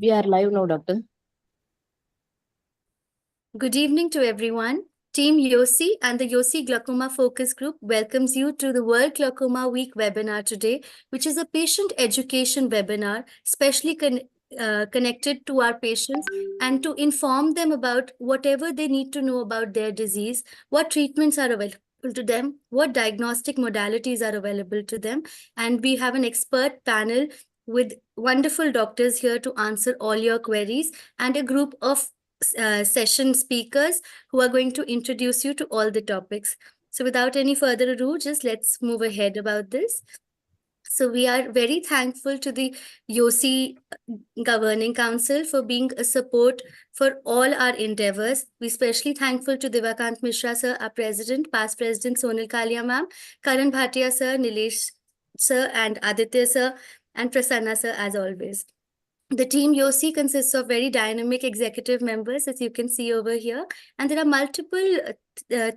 We are live now, doctor. Good evening to everyone. Team YOSI and the YOSI Glaucoma Focus Group welcomes you to the World Glaucoma Week webinar today, which is a patient education webinar, specially connected to our patients and to inform them about whatever they need to know about their disease, what treatments are available to them, what diagnostic modalities are available to them. And we have an expert panel with wonderful doctors here to answer all your queries and a group of session speakers who are going to introduce you to all the topics. So without any further ado, just let's move ahead about this. So we are very thankful to the YOSI Governing Council for being a support for all our endeavors. We're especially thankful to Divakant Mishra sir, our president, past president Sonal Kalia ma'am, Karan Bhatia sir, Nilesh sir, and Aditya sir, and Prasanna sir as always. The team YOSI consists of very dynamic executive members, as you can see over here. And there are multiple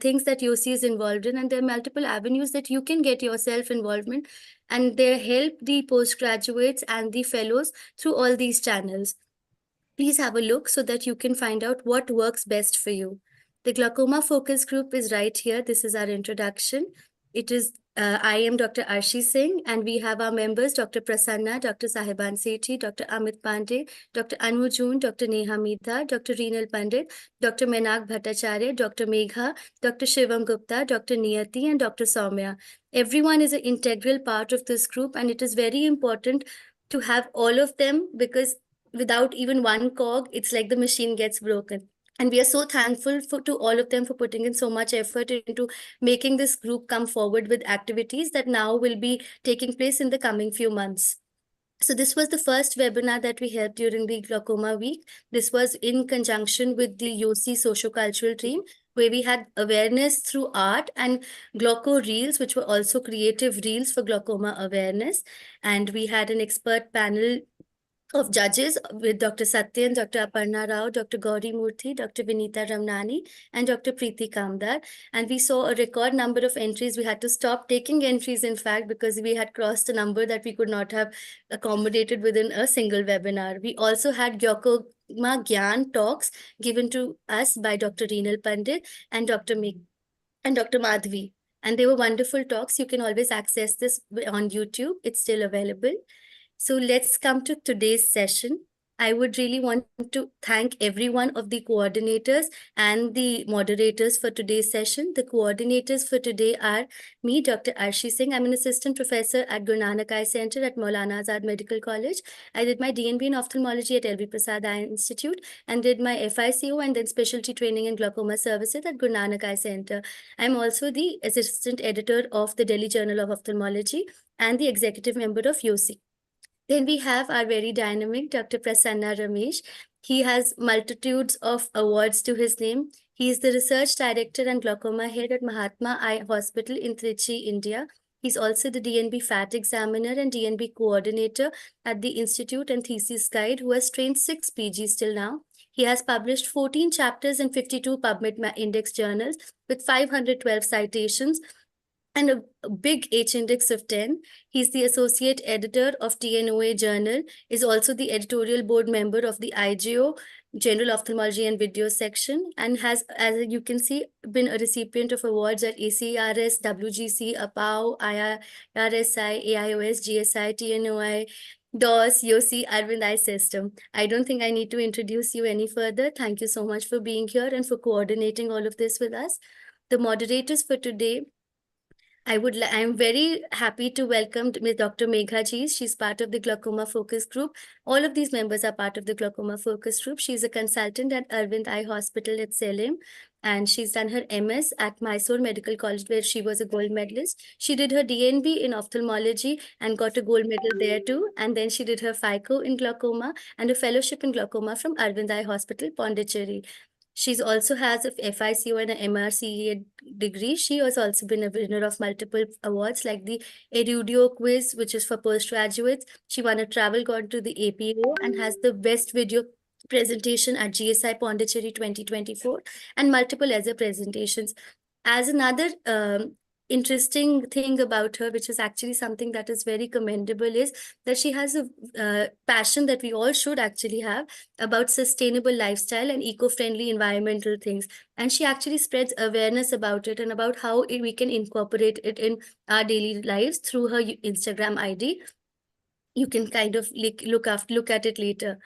things that YOSI is involved in, and there are multiple avenues that you can get yourself involvement. And they help the postgraduates and the fellows through all these channels. Please have a look so that you can find out what works best for you. The Glaucoma Focus Group is right here. This is our introduction. I am Dr. Arshi Singh, and we have our members, Dr. Prasanna, Dr. Sahiban Sethi, Dr. Amit Pandey, Dr. Anu June, Dr. Neha Midha, Dr. Reenal Pandit, Dr. Menak Bhattacharya, Dr. Megha, Dr. Shivam Gupta, Dr. Niyati, and Dr. Soumya. Everyone is an integral part of this group, and it is very important to have all of them because without even one cog, it's like the machine gets broken. And we are so thankful to all of them for putting in so much effort into making this group come forward with activities that now will be taking place in the coming few months. So this was the first webinar that we held during the Glaucoma Week. This was in conjunction with the YOSI Sociocultural team, where we had awareness through art and glauco reels, which were also creative reels for glaucoma awareness. And we had an expert panel of judges with Dr. Satyan, Dr. Aparna Rao, Dr. Gauri Murthy, Dr. Vinita Ramnani, and Dr. Preeti Kamdar. And we saw a record number of entries. We had to stop taking entries, in fact, because we had crossed a number that we could not have accommodated within a single webinar. We also had Glaucoma Gyan talks given to us by Dr. Reenal Pandit and Dr. Madhvi. And they were wonderful talks. You can always access this on YouTube. It's still available. So let's come to today's session. I would really want to thank every one of the coordinators and the moderators for today's session. The coordinators for today are me, Dr. Arshi Singh. I'm an assistant professor at Guru Nanak Eye Center at Maulana Azad Medical College. I did my DNB in ophthalmology at LV Prasad Eye Institute and did my FICO and then specialty training in glaucoma services at Guru Nanak Eye Center. I'm also the assistant editor of the Delhi Journal of Ophthalmology and the executive member of YOSI. Then we have our very dynamic Dr. Prasanna Ramesh. He has multitudes of awards to his name. He is the research director and glaucoma head at Mahatma Eye Hospital in Trichy, India. He's also the DNB FAT examiner and DNB coordinator at the Institute and Thesis Guide, who has trained 6 PGs till now. He has published 14 chapters in 52 PubMed index journals with 512 citations and a big H index of 10. He's the associate editor of TNOA Journal, is also the editorial board member of the IGO General Ophthalmology and Video section, and has, as you can see, been a recipient of awards at ACRS, WGC, APAO, IRSI, AIOS, GSI, TNOI, DOS, YOSI, Arvind Eye System. I don't think I need to introduce you any further. Thank you so much for being here and for coordinating all of this with us. The moderators for today, I'm very happy to welcome Ms. Dr. Megha Ji. She's part of the Glaucoma Focus Group. All of these members are part of the Glaucoma Focus Group. She's a consultant at Arvind Eye Hospital at Salem, and she's done her MS at Mysore Medical College, where she was a gold medalist. She did her DNB in ophthalmology and got a gold medal there too. And then she did her FICO in glaucoma and a fellowship in glaucoma from Arvind Eye Hospital, Pondicherry. She also has a FICO and an MRCA degree. She has also been a winner of multiple awards like the Erudio quiz, which is for postgraduates. She won a travel guide to the APO and has the best video presentation at GSI Pondicherry 2024 and multiple other presentations. As another interesting thing about her, which is actually something that is very commendable, is that she has a passion that we all should actually have about sustainable lifestyle and eco-friendly environmental things. And she actually spreads awareness about it and about how we can incorporate it in our daily lives through her Instagram ID. You can kind of look at it later.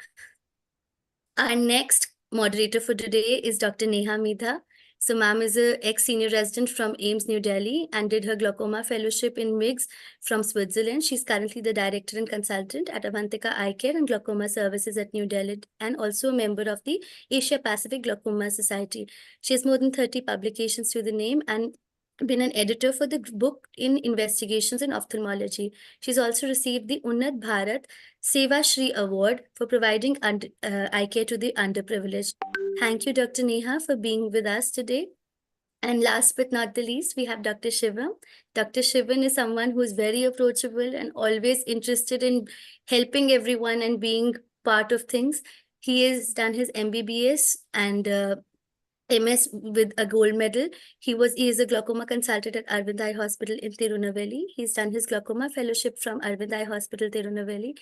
Our next moderator for today is Dr. Neha Midha. So ma'am is a ex-senior resident from AIMS New Delhi and did her glaucoma fellowship in MIGS from Switzerland. She's currently the director and consultant at Avantika Eye Care and Glaucoma Services at New Delhi, and also a member of the Asia Pacific Glaucoma Society. She has more than 30 publications to the name and been an editor for the book in investigations in ophthalmology. She's also received the Unnat Bharat Seva Shri Award for providing eye care to the underprivileged. Thank you, Dr. Neha, for being with us today. And last but not the least, we have Dr. Shivam. Dr. Shivam is someone who is very approachable and always interested in helping everyone and being part of things. He has done his MBBS and MS with a gold medal. He is a glaucoma consultant at Arvind Eye Hospital in Tirunelveli. He's done his glaucoma fellowship from Arvind Eye Hospital, Tirunelveli.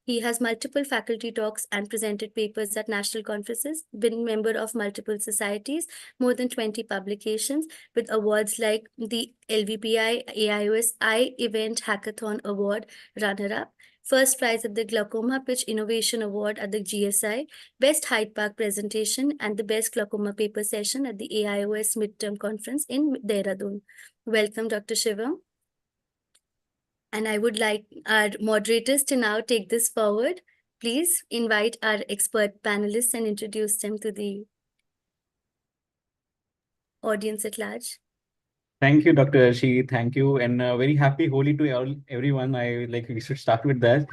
He has multiple faculty talks and presented papers at national conferences, been member of multiple societies, more than 20 publications with awards like the LVPI AIOS Eye Event Hackathon Award runner-up, first prize at the Glaucoma Pitch Innovation Award at the GSI, Best Hyde Park Presentation, and the Best Glaucoma Paper Session at the AIOS Midterm Conference in Dehradun. Welcome, Dr. Shivam. And I would like our moderators to now take this forward. Please invite our expert panelists and introduce them to the audience at large. Thank you, Dr. Arshi. Thank you, and very happy Holi to everyone. We should start with that.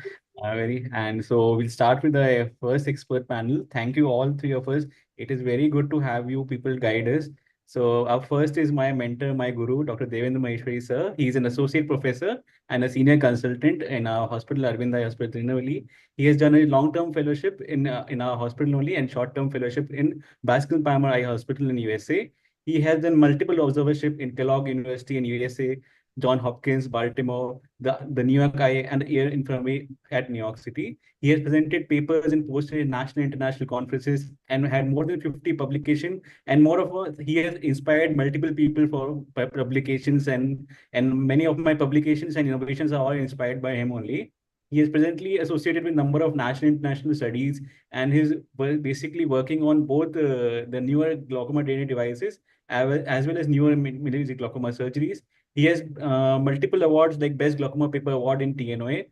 So we'll start with the first expert panel. Thank you all three of us. It is very good to have you people guide us. So our first is my mentor, my guru, Dr. Devendra Maheshwari sir. He's an associate professor and a senior consultant in our hospital, Arvind Eye Hospital, Tirunelveli. He has done a long-term fellowship in our hospital only and short-term fellowship in Bascom Palmer Eye Hospital in USA. He has done multiple observership in Kellogg University in USA, John Hopkins, Baltimore, the New York Eye and Ear Infirmary at New York City. He has presented papers and posted in national and international conferences and had more than 50 publications. And moreover, he has inspired multiple people for publications, and many of my publications and innovations are all inspired by him only. He is presently associated with a number of national and international studies, and he's basically working on both the newer glaucoma training devices as well as newer minimally glaucoma surgeries. He has multiple awards like Best Glaucoma Paper Award in TNOA,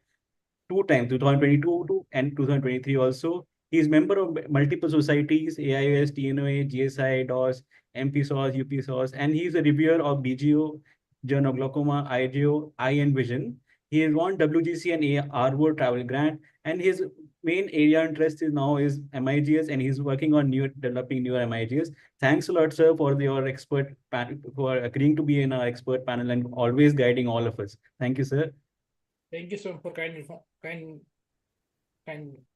2 times, 2022 and 2023 also. He is member of multiple societies, AIOS, TNOA, GSI, DOS, MPSOS, UPSOS, and he is a reviewer of BGO, Journal of Glaucoma, IGO, Eye and Vision. He has won WGC and Harvard Travel Grant, and his main area interest is now is MIGS, and he's working on developing newer MIGS. Thanks a lot, sir, for your expert for agreeing to be in our expert panel and always guiding all of us. Thank you, sir. Thank you so much for kind.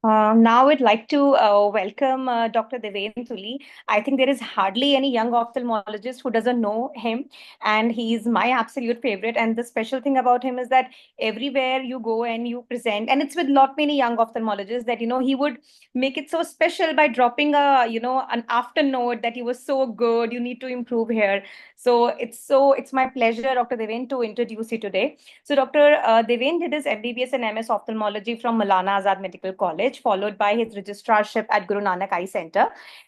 Now I'd like to welcome Dr. Devendra Tuli. I think there is hardly any young ophthalmologist who doesn't know him, and he's my absolute favorite. And the special thing about him is that everywhere you go and you present, and it's with lot many young ophthalmologists, that he would make it so special by dropping a an after note that he was so good, you need to improve here. So it's my pleasure, Dr. Devendra, to introduce you today. So Dr. Devendra did his MBBS and MS ophthalmology from Maulana Azad Medical College, followed by his registrarship at Guru Nanak Eye Center.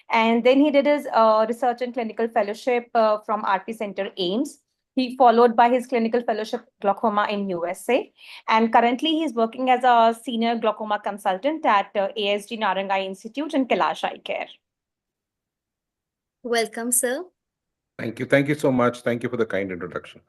And then he did his research and clinical fellowship from RP Center, AIMS. He followed by his clinical fellowship glaucoma in USA. And currently he's working as a senior glaucoma consultant at ASG Narang Eye Institute in Kailash Eye Care. Welcome, sir. Thank you. Thank you so much. Thank you for the kind introduction.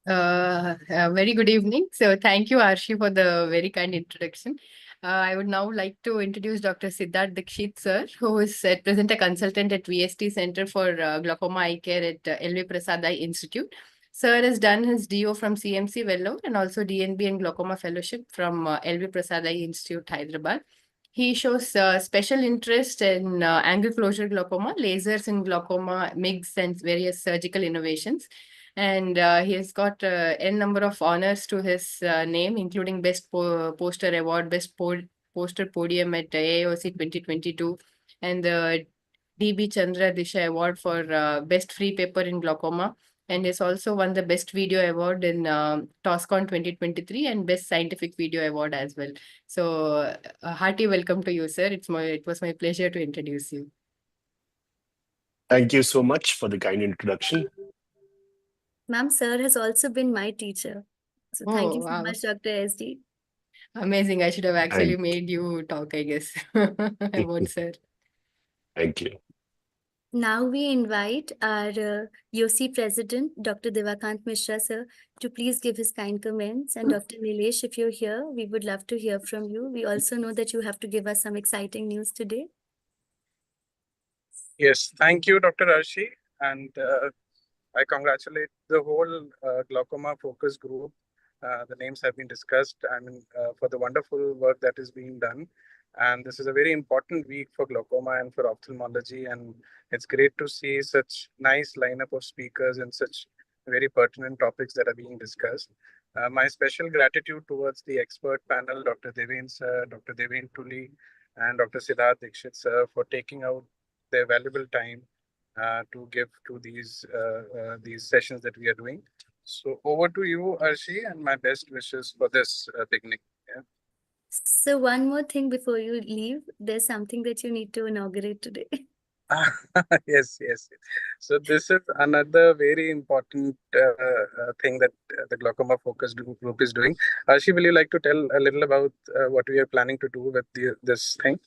Very good evening. So thank you, Arshi, for the very kind introduction. I would now like to introduce Dr. Siddharth Dikshit, sir, who is at present a consultant at VST Center for Glaucoma Eye Care at LV Prasad Eye Institute. Sir has done his DO from CMC Vellore and also DNB and Glaucoma Fellowship from LV Prasad Eye Institute, Hyderabad. He shows special interest in angle closure glaucoma, lasers in glaucoma, MIGS, and various surgical innovations. And he has got n number of honors to his name, including Best Poster Award, Best Poster Podium at AOC 2022, and the DB Chandra Disha Award for Best Free Paper in Glaucoma. And has also won the Best Video Award in TOSCON 2023 and Best Scientific Video Award as well. So, a hearty welcome to you, sir. It was my pleasure to introduce you. Thank you so much for the kind introduction. Ma'am, sir has also been my teacher. So thank Oh, you so wow. much, Dr. SD. Amazing. I should have actually Thank- made you talk, I guess, about sir. Thank you. Now we invite our YOSI President, Dr. Devakant Mishra, sir, to please give his kind comments. And Dr. Nilesh, if you're here, we would love to hear from you. We also know that you have to give us some exciting news today. Yes, thank you, Dr. Arshi, and I congratulate the whole glaucoma focus group. The names have been discussed. I mean, for the wonderful work that is being done. And this is a very important week for glaucoma and for ophthalmology. And it's great to see such nice lineup of speakers and such very pertinent topics that are being discussed. My special gratitude towards the expert panel, Dr. Deven sir, Dr. Deven Tuli, and Dr. Siddharth Dikshit sir, for taking out their valuable time to give to these sessions that we are doing. So over to you, Arshi, and my best wishes for this beginning. Yeah. So one more thing before you leave, there's something that you need to inaugurate today. Yes, yes. So this is another very important thing that the glaucoma focus group is doing. Arshi, will you like to tell a little about what we are planning to do with this thing?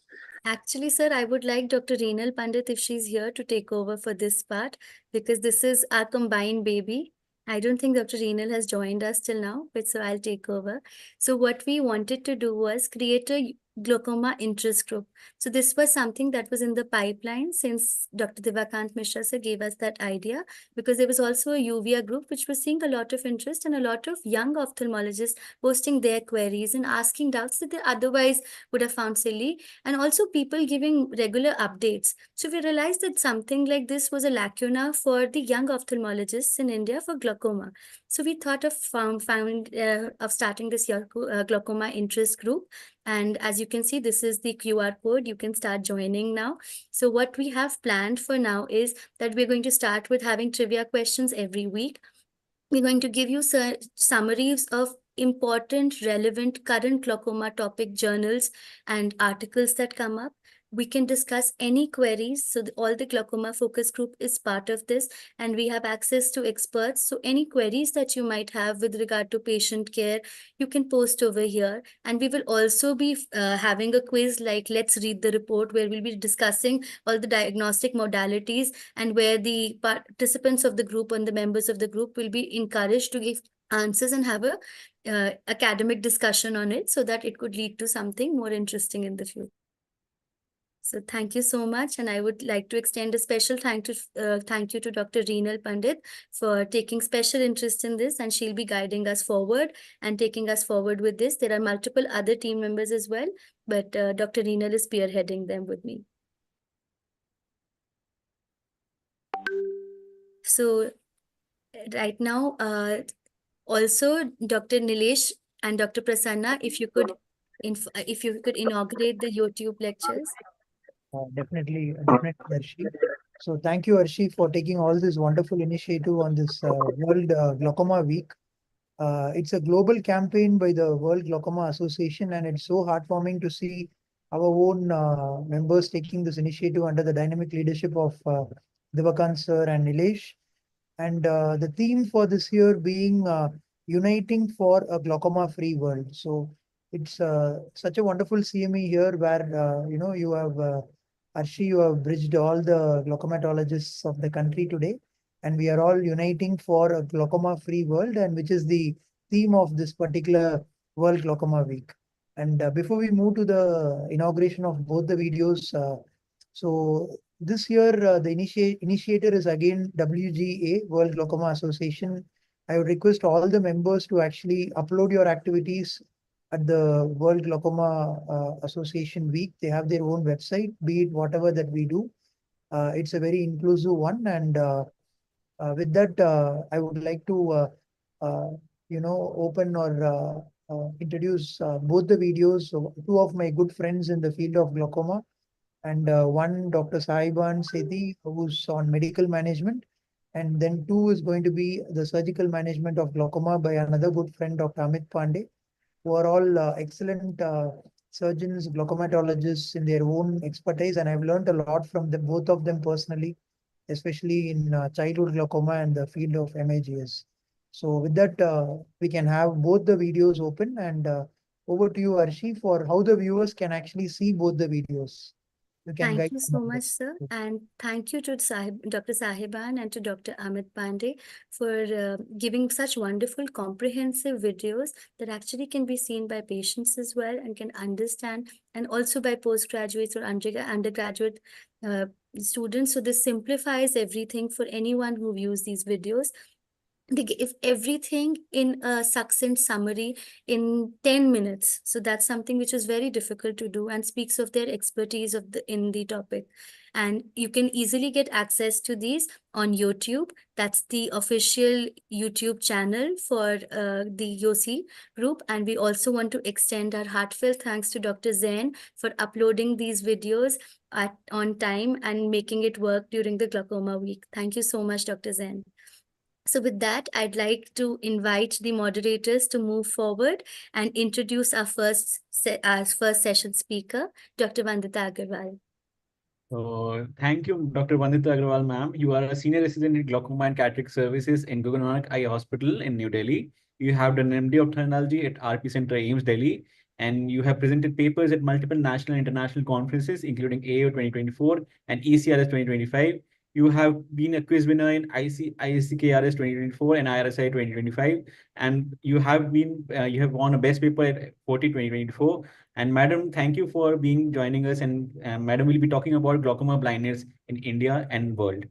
Actually, sir, I would like Dr. Reenal Pandit, if she's here, to take over for this part, because this is our combined baby. I don't think Dr. Reenal has joined us till now, but so I'll take over. So what we wanted to do was create a glaucoma interest group. So this was something that was in the pipeline since Dr. Devakant Mishra sir gave us that idea, because there was also a UVA group which was seeing a lot of interest and a lot of young ophthalmologists posting their queries and asking doubts that they otherwise would have found silly, and also people giving regular updates. So we realized that something like this was a lacuna for the young ophthalmologists in India for glaucoma. So we thought of starting this glaucoma interest group. And as you can see, this is the QR code. You can start joining now. So what we have planned for now is that we're going to start with having trivia questions every week. We're going to give you summaries of important, relevant, current glaucoma topic journals and articles that come up. We can discuss any queries. So all the glaucoma focus group is part of this, and we have access to experts. So any queries that you might have with regard to patient care, you can post over here. And we will also be having a quiz like Let's Read the Report, where we'll be discussing all the diagnostic modalities, and where the participants of the group and the members of the group will be encouraged to give answers and have a academic discussion on it, so that it could lead to something more interesting in the future. So thank you so much, and I would like to extend a special thank you to Dr. Reenal Pandit for taking special interest in this, and she'll be guiding us forward and taking us forward with this. There are multiple other team members as well, but Dr. Reenal is spearheading them with me. So right now, also Dr. Nilesh and Dr. Prasanna, if you could inaugurate the YouTube lectures. Definitely, Arshi. So thank you, Arshi, for taking all this wonderful initiative on this World Glaucoma Week. It's a global campaign by the World Glaucoma Association, and it's so heartwarming to see our own members taking this initiative under the dynamic leadership of Devakant sir and Nilesh. And the theme for this year being uniting for a glaucoma-free world. So it's such a wonderful CME here where you have Arshi, you have bridged all the glaucomatologists of the country today, and we are all uniting for a glaucoma-free world, and which is the theme of this particular World Glaucoma Week. And before we move to the inauguration of both the videos, so this year, the initiator is again WGA, World Glaucoma Association. I would request all the members to actually upload your activities at the World Glaucoma Association Week. They have their own website, be it whatever that we do. It's a very inclusive one, and With that, I would like to, open or introduce both the videos of two of my good friends in the field of glaucoma, and one Dr. Saiban Sethi, who's on medical management, and then two is going to be the surgical management of glaucoma by another good friend, Dr. Amit Pandey, who are all excellent surgeons, glaucomatologists in their own expertise, and I've learned a lot from the both of them personally, especially in childhood glaucoma and the field of MAGS. So with that, we can have both the videos open, and over to you, Arshi, for how the viewers can actually see both the videos. You can Thank guide you them so on much, this. sir. And thank you to Dr. Sahiban and to Dr. Amit Pandey for giving such wonderful, comprehensive videos that actually can be seen by patients as well and can understand, and also by postgraduates or undergraduate students. So this simplifies everything for anyone who views these videos. They give everything in a succinct summary in 10 minutes. So that's something which is very difficult to do and speaks of their expertise in the topic. And you can easily get access to these on YouTube. That's the official YouTube channel for the YOSI group. And we also want to extend our heartfelt thanks to Dr. Zain for uploading these videos on time and making it work during the glaucoma week. Thank you so much, Dr. Zain. So with that, I'd like to invite the moderators to move forward and introduce our first session speaker, Dr. Vandita Agarwal. So thank you, Dr. Vandita Agrawal, ma'am. You are a senior resident in glaucoma and cataract services in Guru Nanak Eye Hospital in New Delhi. You have done MD ophthalmology at RP Center, AIIMS, Delhi, and you have presented papers at multiple national and international conferences, including AO 2024 and ECRS 2025. You have been a quiz winner in ICKRS 2024 and IRSI 2025, and you have won a best paper at 40 2024. And madam, thank you for joining us. And madam will be talking about glaucoma blindness in India and world.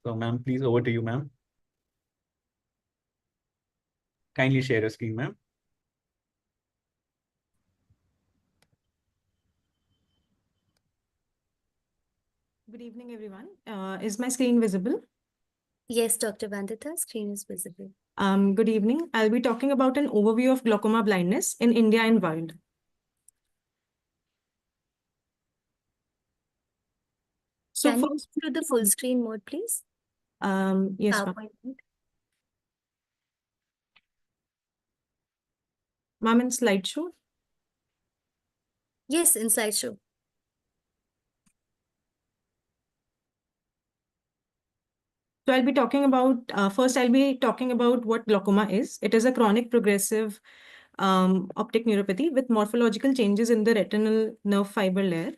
So ma'am, please, over to you, ma'am. Kindly share your screen, ma'am. Good evening, everyone. Is my screen visible? Yes, Dr. Vandita, screen is visible. Good evening. I'll be talking about an overview of glaucoma blindness in India and world. So Can you first, do the full screen mode, please? yes, ma'am. PowerPoint mode. Ma'am, in slideshow. Yes, in slideshow. So I'll be talking about, first I'll be talking about what glaucoma is. It is a chronic progressive optic neuropathy with morphological changes in the retinal nerve fiber layer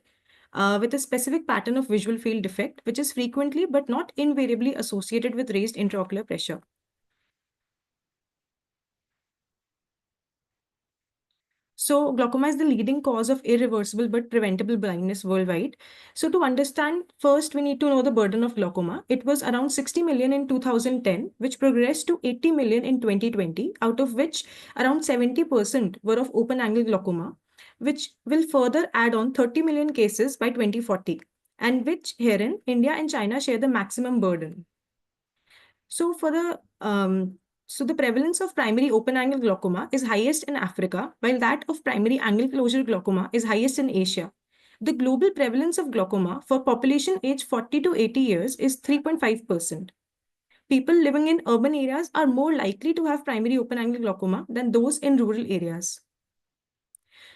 with a specific pattern of visual field defect, which is frequently but not invariably associated with raised intraocular pressure. So glaucoma is the leading cause of irreversible but preventable blindness worldwide. So to understand, first we need to know the burden of glaucoma. It was around 60 million in 2010, which progressed to 80 million in 2020, out of which around 70% were of open angle glaucoma, which will further add on 30 million cases by 2040, and which herein India and China share the maximum burden. So the prevalence of primary open-angle glaucoma is highest in Africa, while that of primary angle closure glaucoma is highest in Asia. The global prevalence of glaucoma for population aged 40 to 80 years is 3.5%. People living in urban areas are more likely to have primary open-angle glaucoma than those in rural areas.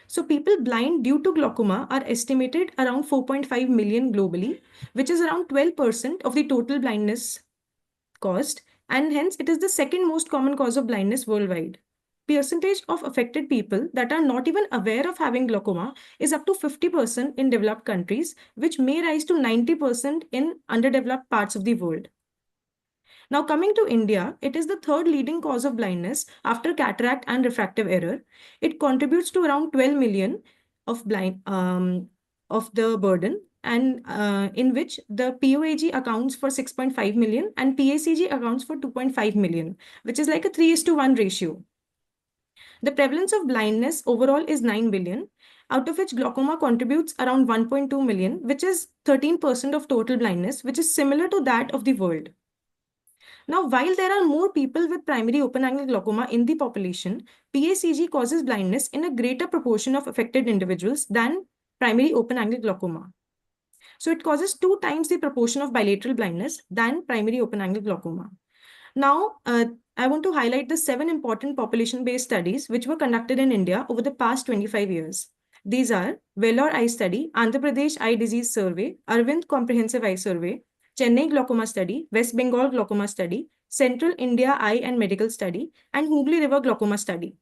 So people blind due to glaucoma are estimated around 4.5 million globally, which is around 12% of the total blindness caused, and hence it is the second most common cause of blindness worldwide. Percentage of affected people that are not even aware of having glaucoma is up to 50% in developed countries, which may rise to 90% in underdeveloped parts of the world. Now coming to India, it is the third leading cause of blindness after cataract and refractive error. It contributes to around 12 million of of the burden, and in which the POAG accounts for 6.5 million and PACG accounts for 2.5 million, which is like a 3:1 ratio. The prevalence of blindness overall is 9 billion, out of which glaucoma contributes around 1.2 million, which is 13% of total blindness, which is similar to that of the world. Now, while there are more people with primary open-angle glaucoma in the population, PACG causes blindness in a greater proportion of affected individuals than primary open-angle glaucoma. So it causes 2 times the proportion of bilateral blindness than primary open-angle glaucoma. Now, I want to highlight the 7 important population-based studies which were conducted in India over the past 25 years. These are Vellore Eye Study, Andhra Pradesh Eye Disease Survey, Arvind Comprehensive Eye Survey, Chennai Glaucoma Study, West Bengal Glaucoma Study, Central India Eye and Medical Study, and Hooghly River Glaucoma Study.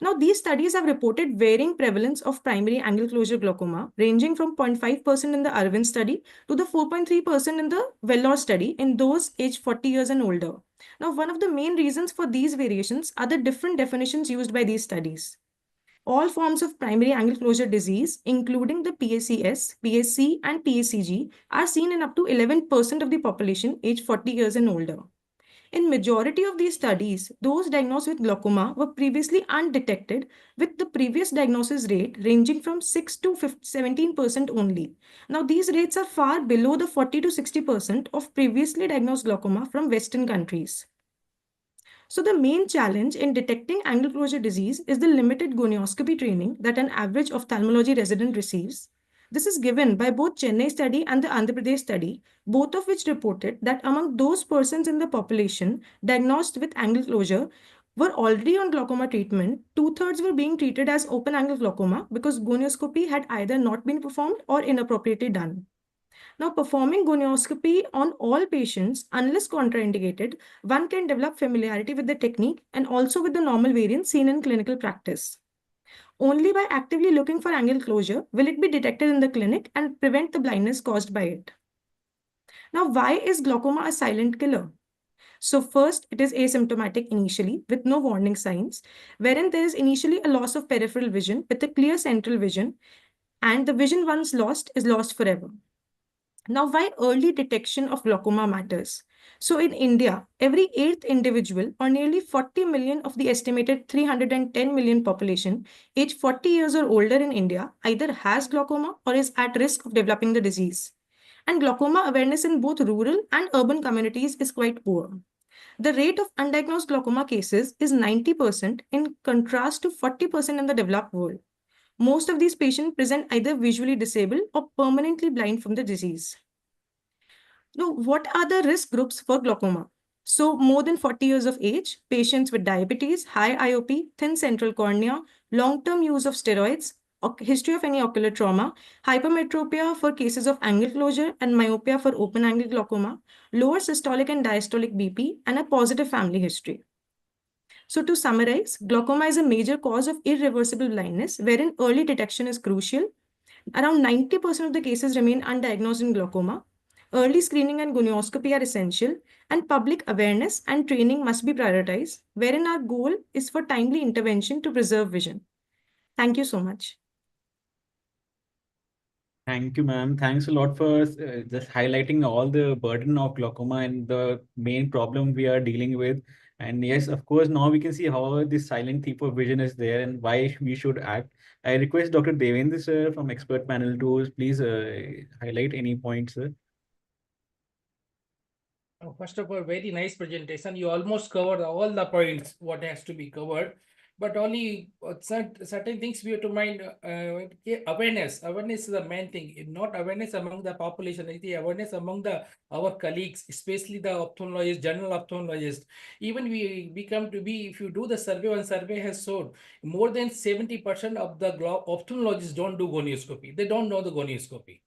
Now, these studies have reported varying prevalence of primary angle closure glaucoma, ranging from 0.5% in the Arvind study to the 4.3% in the Vellore study in those aged 40 years and older. Now, one of the main reasons for these variations are the different definitions used by these studies. All forms of primary angle closure disease, including the PACS, PAC, and PACG, are seen in up to 11% of the population aged 40 years and older. In majority of these studies, those diagnosed with glaucoma were previously undetected, with the previous diagnosis rate ranging from 6 to 17% only. Now, these rates are far below the 40 to 60% of previously diagnosed glaucoma from Western countries. So the main challenge in detecting angle closure disease is the limited gonioscopy training that an average ophthalmology resident receives. This is given by both Chennai study and the Andhra Pradesh study, both of which reported that among those persons in the population diagnosed with angle closure were already on glaucoma treatment, 2/3 were being treated as open angle glaucoma because gonioscopy had either not been performed or inappropriately done. Now, performing gonioscopy on all patients, unless contraindicated, one can develop familiarity with the technique and also with the normal variants seen in clinical practice. Only by actively looking for angle closure will it be detected in the clinic and prevent the blindness caused by it. Now, why is glaucoma a silent killer? So first, it is asymptomatic initially with no warning signs, wherein there is initially a loss of peripheral vision with a clear central vision, and the vision once lost is lost forever. Now, why early detection of glaucoma matters? So in India, every 8th individual, or nearly 40 million of the estimated 310 million population, aged 40 years or older in India, either has glaucoma or is at risk of developing the disease. And glaucoma awareness in both rural and urban communities is quite poor. The rate of undiagnosed glaucoma cases is 90% in contrast to 40% in the developed world. Most of these patients present either visually disabled or permanently blind from the disease. Now, what are the risk groups for glaucoma? So, more than 40 years of age, patients with diabetes, high IOP, thin central cornea, long-term use of steroids, history of any ocular trauma, hypermetropia for cases of angle closure, and myopia for open angle glaucoma, lower systolic and diastolic BP, and a positive family history. So to summarize, glaucoma is a major cause of irreversible blindness, wherein early detection is crucial. Around 90% of the cases remain undiagnosed in glaucoma. Early screening and gonioscopy are essential, and public awareness and training must be prioritized, wherein our goal is for timely intervention to preserve vision. Thank you so much. Thank you, ma'am. Thanks a lot for just highlighting all the burden of glaucoma and the main problem we are dealing with. And yes, of course, now we can see how this silent thief of vision is there and why we should act. I request Dr. Devendra sir from expert panel to please highlight any points, sir. First of all, very nice presentation. You almost covered all the points, what has to be covered. But only certain things we have to mind. Awareness. Awareness is the main thing. Not awareness among the population, it's the awareness among our colleagues, especially the ophthalmologists, general ophthalmologists. Even we come to be, if you do the survey, one survey has shown more than 70% of the ophthalmologists don't do gonioscopy. They don't know the gonioscopy.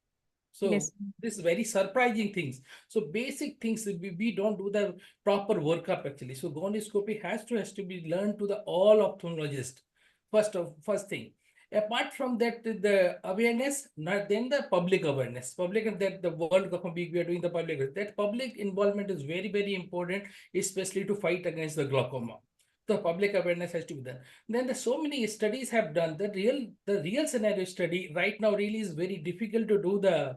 So Yes. this is very surprising things. So basic things, we don't do the proper workup actually. So gonioscopy has to be learned to the all ophthalmologists. First thing. Apart from that, the awareness, then the public awareness. Public, that the world we are doing the public. That public involvement is very, very important, especially to fight against the glaucoma. The public awareness has to be done. Then there's so many studies have done. The real scenario study right now really is very difficult to do the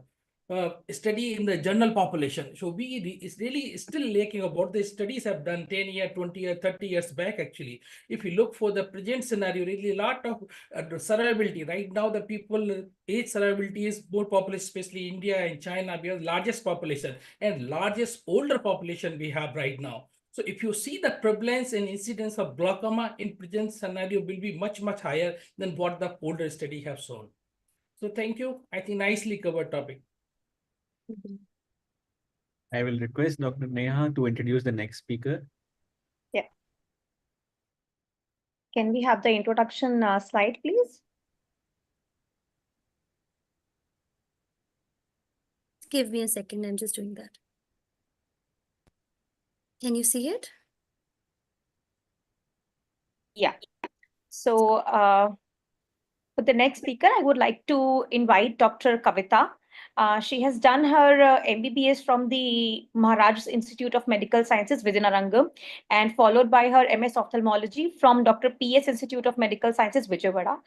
study in the general population. So it's really still lacking about the studies have done 10 years, 20 years, 30 years back actually. If you look for the present scenario, really a lot of survivability. Right now, the people age survivability is more populous, especially India and China. We have the largest population and largest older population we have right now. So if you see the prevalence and incidence of glaucoma in present scenario will be much, much higher than what the older study have shown. So thank you. I think nicely covered topic. I will request Dr. Neha to introduce the next speaker. Yeah. Can we have the introduction slide, please? Give me a second. I'm just doing that. Can you see it? Yeah. So for the next speaker, I would like to invite Dr. Kavita. She has done her MBBS from the Maharaj Institute of Medical Sciences, Vijayanagar, and followed by her MS Ophthalmology from Dr. PS Institute of Medical Sciences, Vijayawada.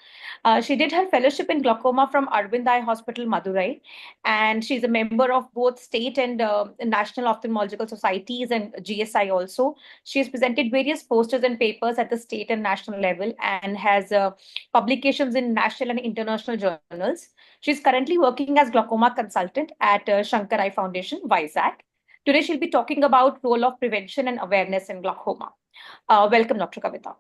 She did her fellowship in glaucoma from Arvind Eye Hospital, Madurai, and she's a member of both state and national ophthalmological societies and GSI also. She has presented various posters and papers at the state and national level and has publications in national and international journals. She's currently working as glaucoma consultant at Shankar Eye Foundation, Vizag. Today, she'll be talking about role of prevention and awareness in glaucoma. Welcome, Dr. Kavita.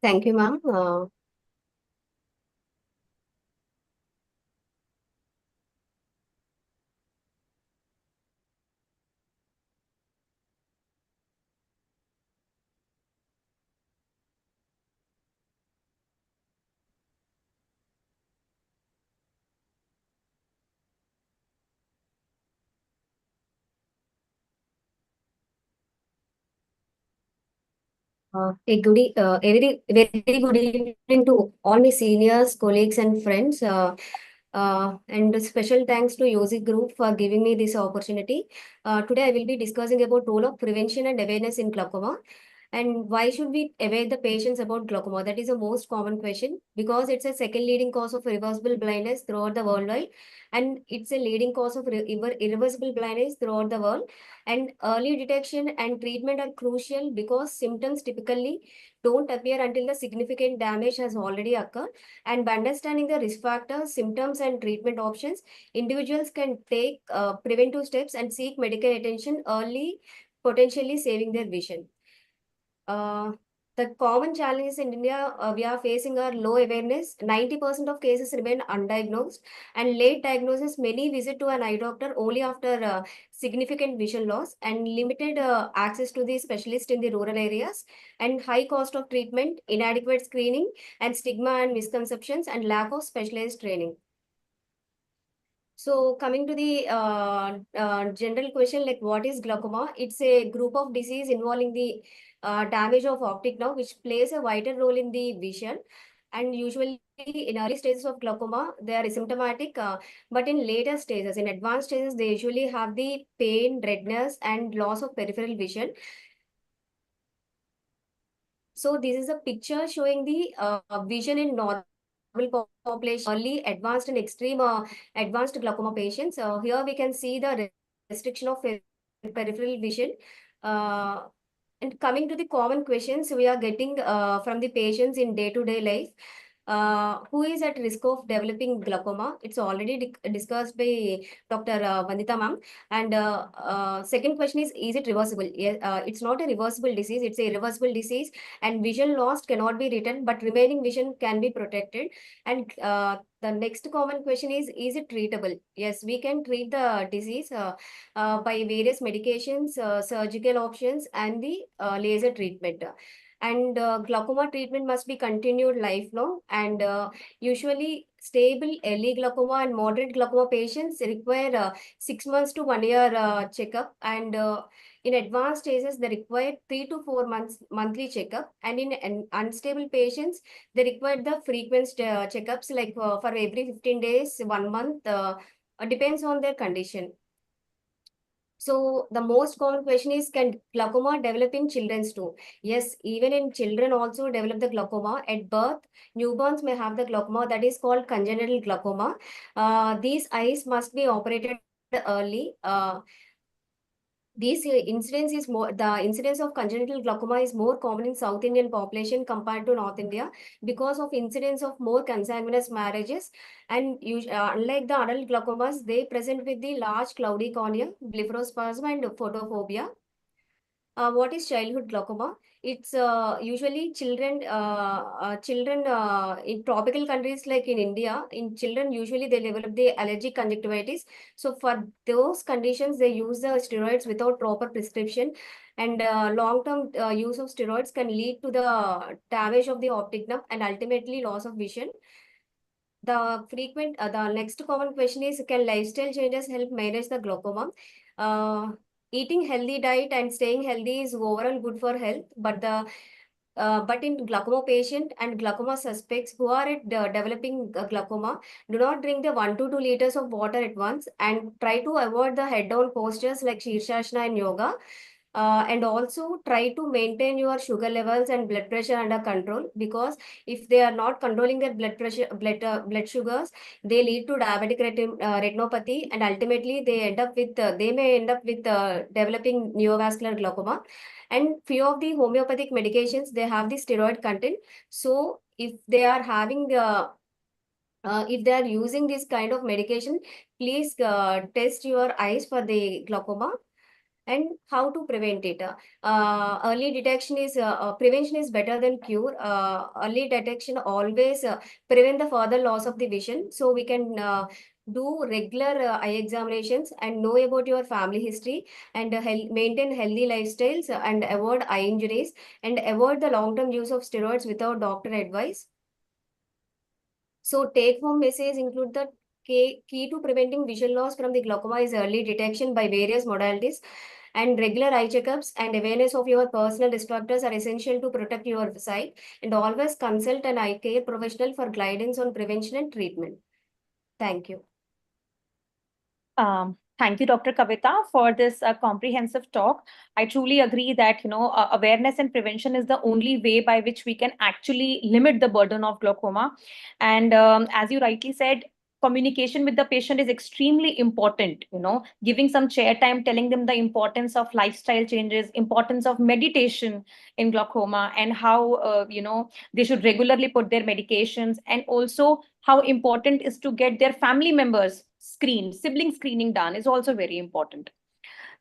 Thank you, ma'am. Very good evening to all my seniors, colleagues, and friends. And special thanks to YOSI Group for giving me this opportunity. Today, I will be discussing about role of prevention and awareness in glaucoma. And why should we aware the patients about glaucoma? That is the most common question because it's a second leading cause of reversible blindness throughout the worldwide, and it's a leading cause of irreversible blindness throughout the world. And early detection and treatment are crucial because symptoms typically don't appear until the significant damage has already occurred. And by understanding the risk factors, symptoms, and treatment options, individuals can take preventive steps and seek medical attention early, potentially saving their vision. The common challenges in India we are facing are low awareness. 90% of cases remain undiagnosed, and late diagnosis. Many visit to an eye doctor only after significant vision loss, and limited access to the specialist in the rural areas, and high cost of treatment, inadequate screening, and stigma and misconceptions, and lack of specialized training. So coming to the general question, like what is glaucoma? It's a group of disease involving the damage of optic nerve, which plays a vital role in the vision. And usually in early stages of glaucoma, they are asymptomatic, but in later stages, in advanced stages, they usually have the pain, redness, and loss of peripheral vision. So this is a picture showing the vision in normal population, early, advanced, and extreme advanced glaucoma patients. Here we can see the restriction of peripheral vision. And coming to the common questions we are getting from the patients in day-to-day life. Who is at risk of developing glaucoma? It's already discussed by Dr. Vandita ma'am. And second question is it reversible? It's not a reversible disease, it's a irreversible disease, and vision lost cannot be returned, but remaining vision can be protected. And the next common question is it treatable? Yes, we can treat the disease by various medications, surgical options, and the laser treatment. And glaucoma treatment must be continued lifelong, and usually stable early glaucoma and moderate glaucoma patients require 6 months to 1 year checkup, and in advanced cases they require 3 to 4 months monthly checkup, and in unstable patients they require the frequent checkups like for every 15 days, 1 month, depends on their condition. So the most common question is, can glaucoma develop in children too? Yes, even in children also develop the glaucoma. At birth, newborns may have the glaucoma that is called congenital glaucoma. These eyes must be operated early. These incidence is more, the incidence of congenital glaucoma is more common in South Indian population compared to North India because of incidence of more consanguineous marriages, and unlike the adult glaucomas, they present with the large cloudy cornea, blepharospasm and photophobia. What is childhood glaucoma? It's usually children in tropical countries like in India. In children, usually they develop the allergic conjunctivitis. So for those conditions, they use the steroids without proper prescription. And long-term use of steroids can lead to the damage of the optic nerve and ultimately loss of vision. The next common question is, can lifestyle changes help manage the glaucoma? Eating healthy diet and staying healthy is overall good for health, but in glaucoma patient and glaucoma suspects who are at developing glaucoma, do not drink the 1 to 2 liters of water at once and try to avoid the head down postures like Shirshasana and yoga. And also try to maintain your sugar levels and blood pressure under control, because if they are not controlling their blood pressure, blood sugars, they lead to diabetic retinopathy, and ultimately they may end up with developing neovascular glaucoma. And few of the homeopathic medications, they have the steroid content. So if they are using this kind of medication, please test your eyes for the glaucoma. And how to prevent it? Early detection is prevention is better than cure. Early detection always prevent the further loss of the vision. So we can do regular eye examinations and know about your family history, and maintain healthy lifestyles, and avoid eye injuries, and avoid the long-term use of steroids without doctor advice. So take-home messages include the key to preventing vision loss from the glaucoma is early detection by various modalities, and regular eye checkups and awareness of your personal risk factors are essential to protect your sight, and always consult an eye care professional for guidance on prevention and treatment. Thank you. Thank you, Dr. Kavita, for this comprehensive talk. I truly agree that awareness and prevention is the only way by which we can actually limit the burden of glaucoma. And as you rightly said, communication with the patient is extremely important. Giving some chair time, telling them the importance of lifestyle changes, importance of meditation in glaucoma, and how they should regularly put their medications, and also how important is to get their family members sibling screening done is also very important.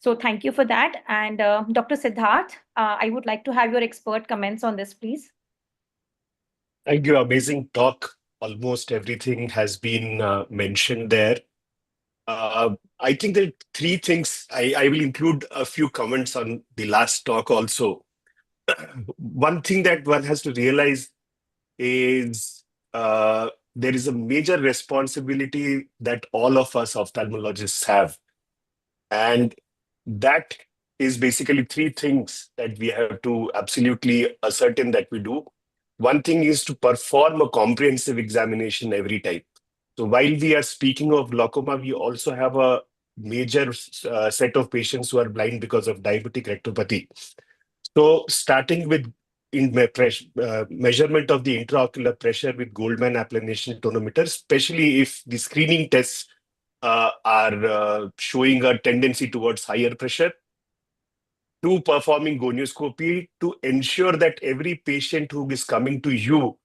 So thank you for that. And Dr. Siddharth, I would like to have your expert comments on this, please. Thank you. Amazing talk. Almost everything has been mentioned there. I think there are three things. I will include a few comments on the last talk also. One thing that one has to realize is there is a major responsibility that all of us ophthalmologists have. And that is basically three things that we have to absolutely ascertain that we do. One thing is to perform a comprehensive examination every time. So while we are speaking of glaucoma, we also have a major set of patients who are blind because of diabetic retinopathy. So starting with measurement of the intraocular pressure with Goldman applanation tonometer, especially if the screening tests are showing a tendency towards higher pressure, to performing gonioscopy to ensure that every patient who is coming to you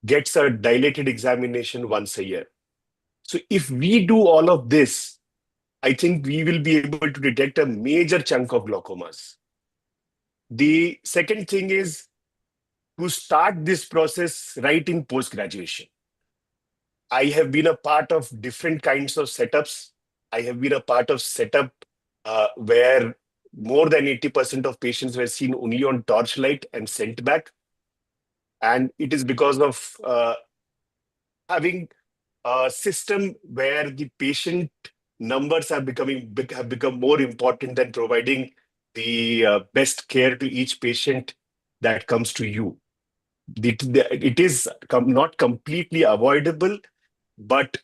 gets a dilated examination once a year. So if we do all of this, I think we will be able to detect a major chunk of glaucomas. The second thing is to start this process right in post-graduation. I have been a part of different kinds of setups. I have been a part of setup where more than 80% of patients were seen only on torchlight and sent back. And it is because of having a system where the patient numbers have become more important than providing the best care to each patient that comes to you. It is not completely avoidable, but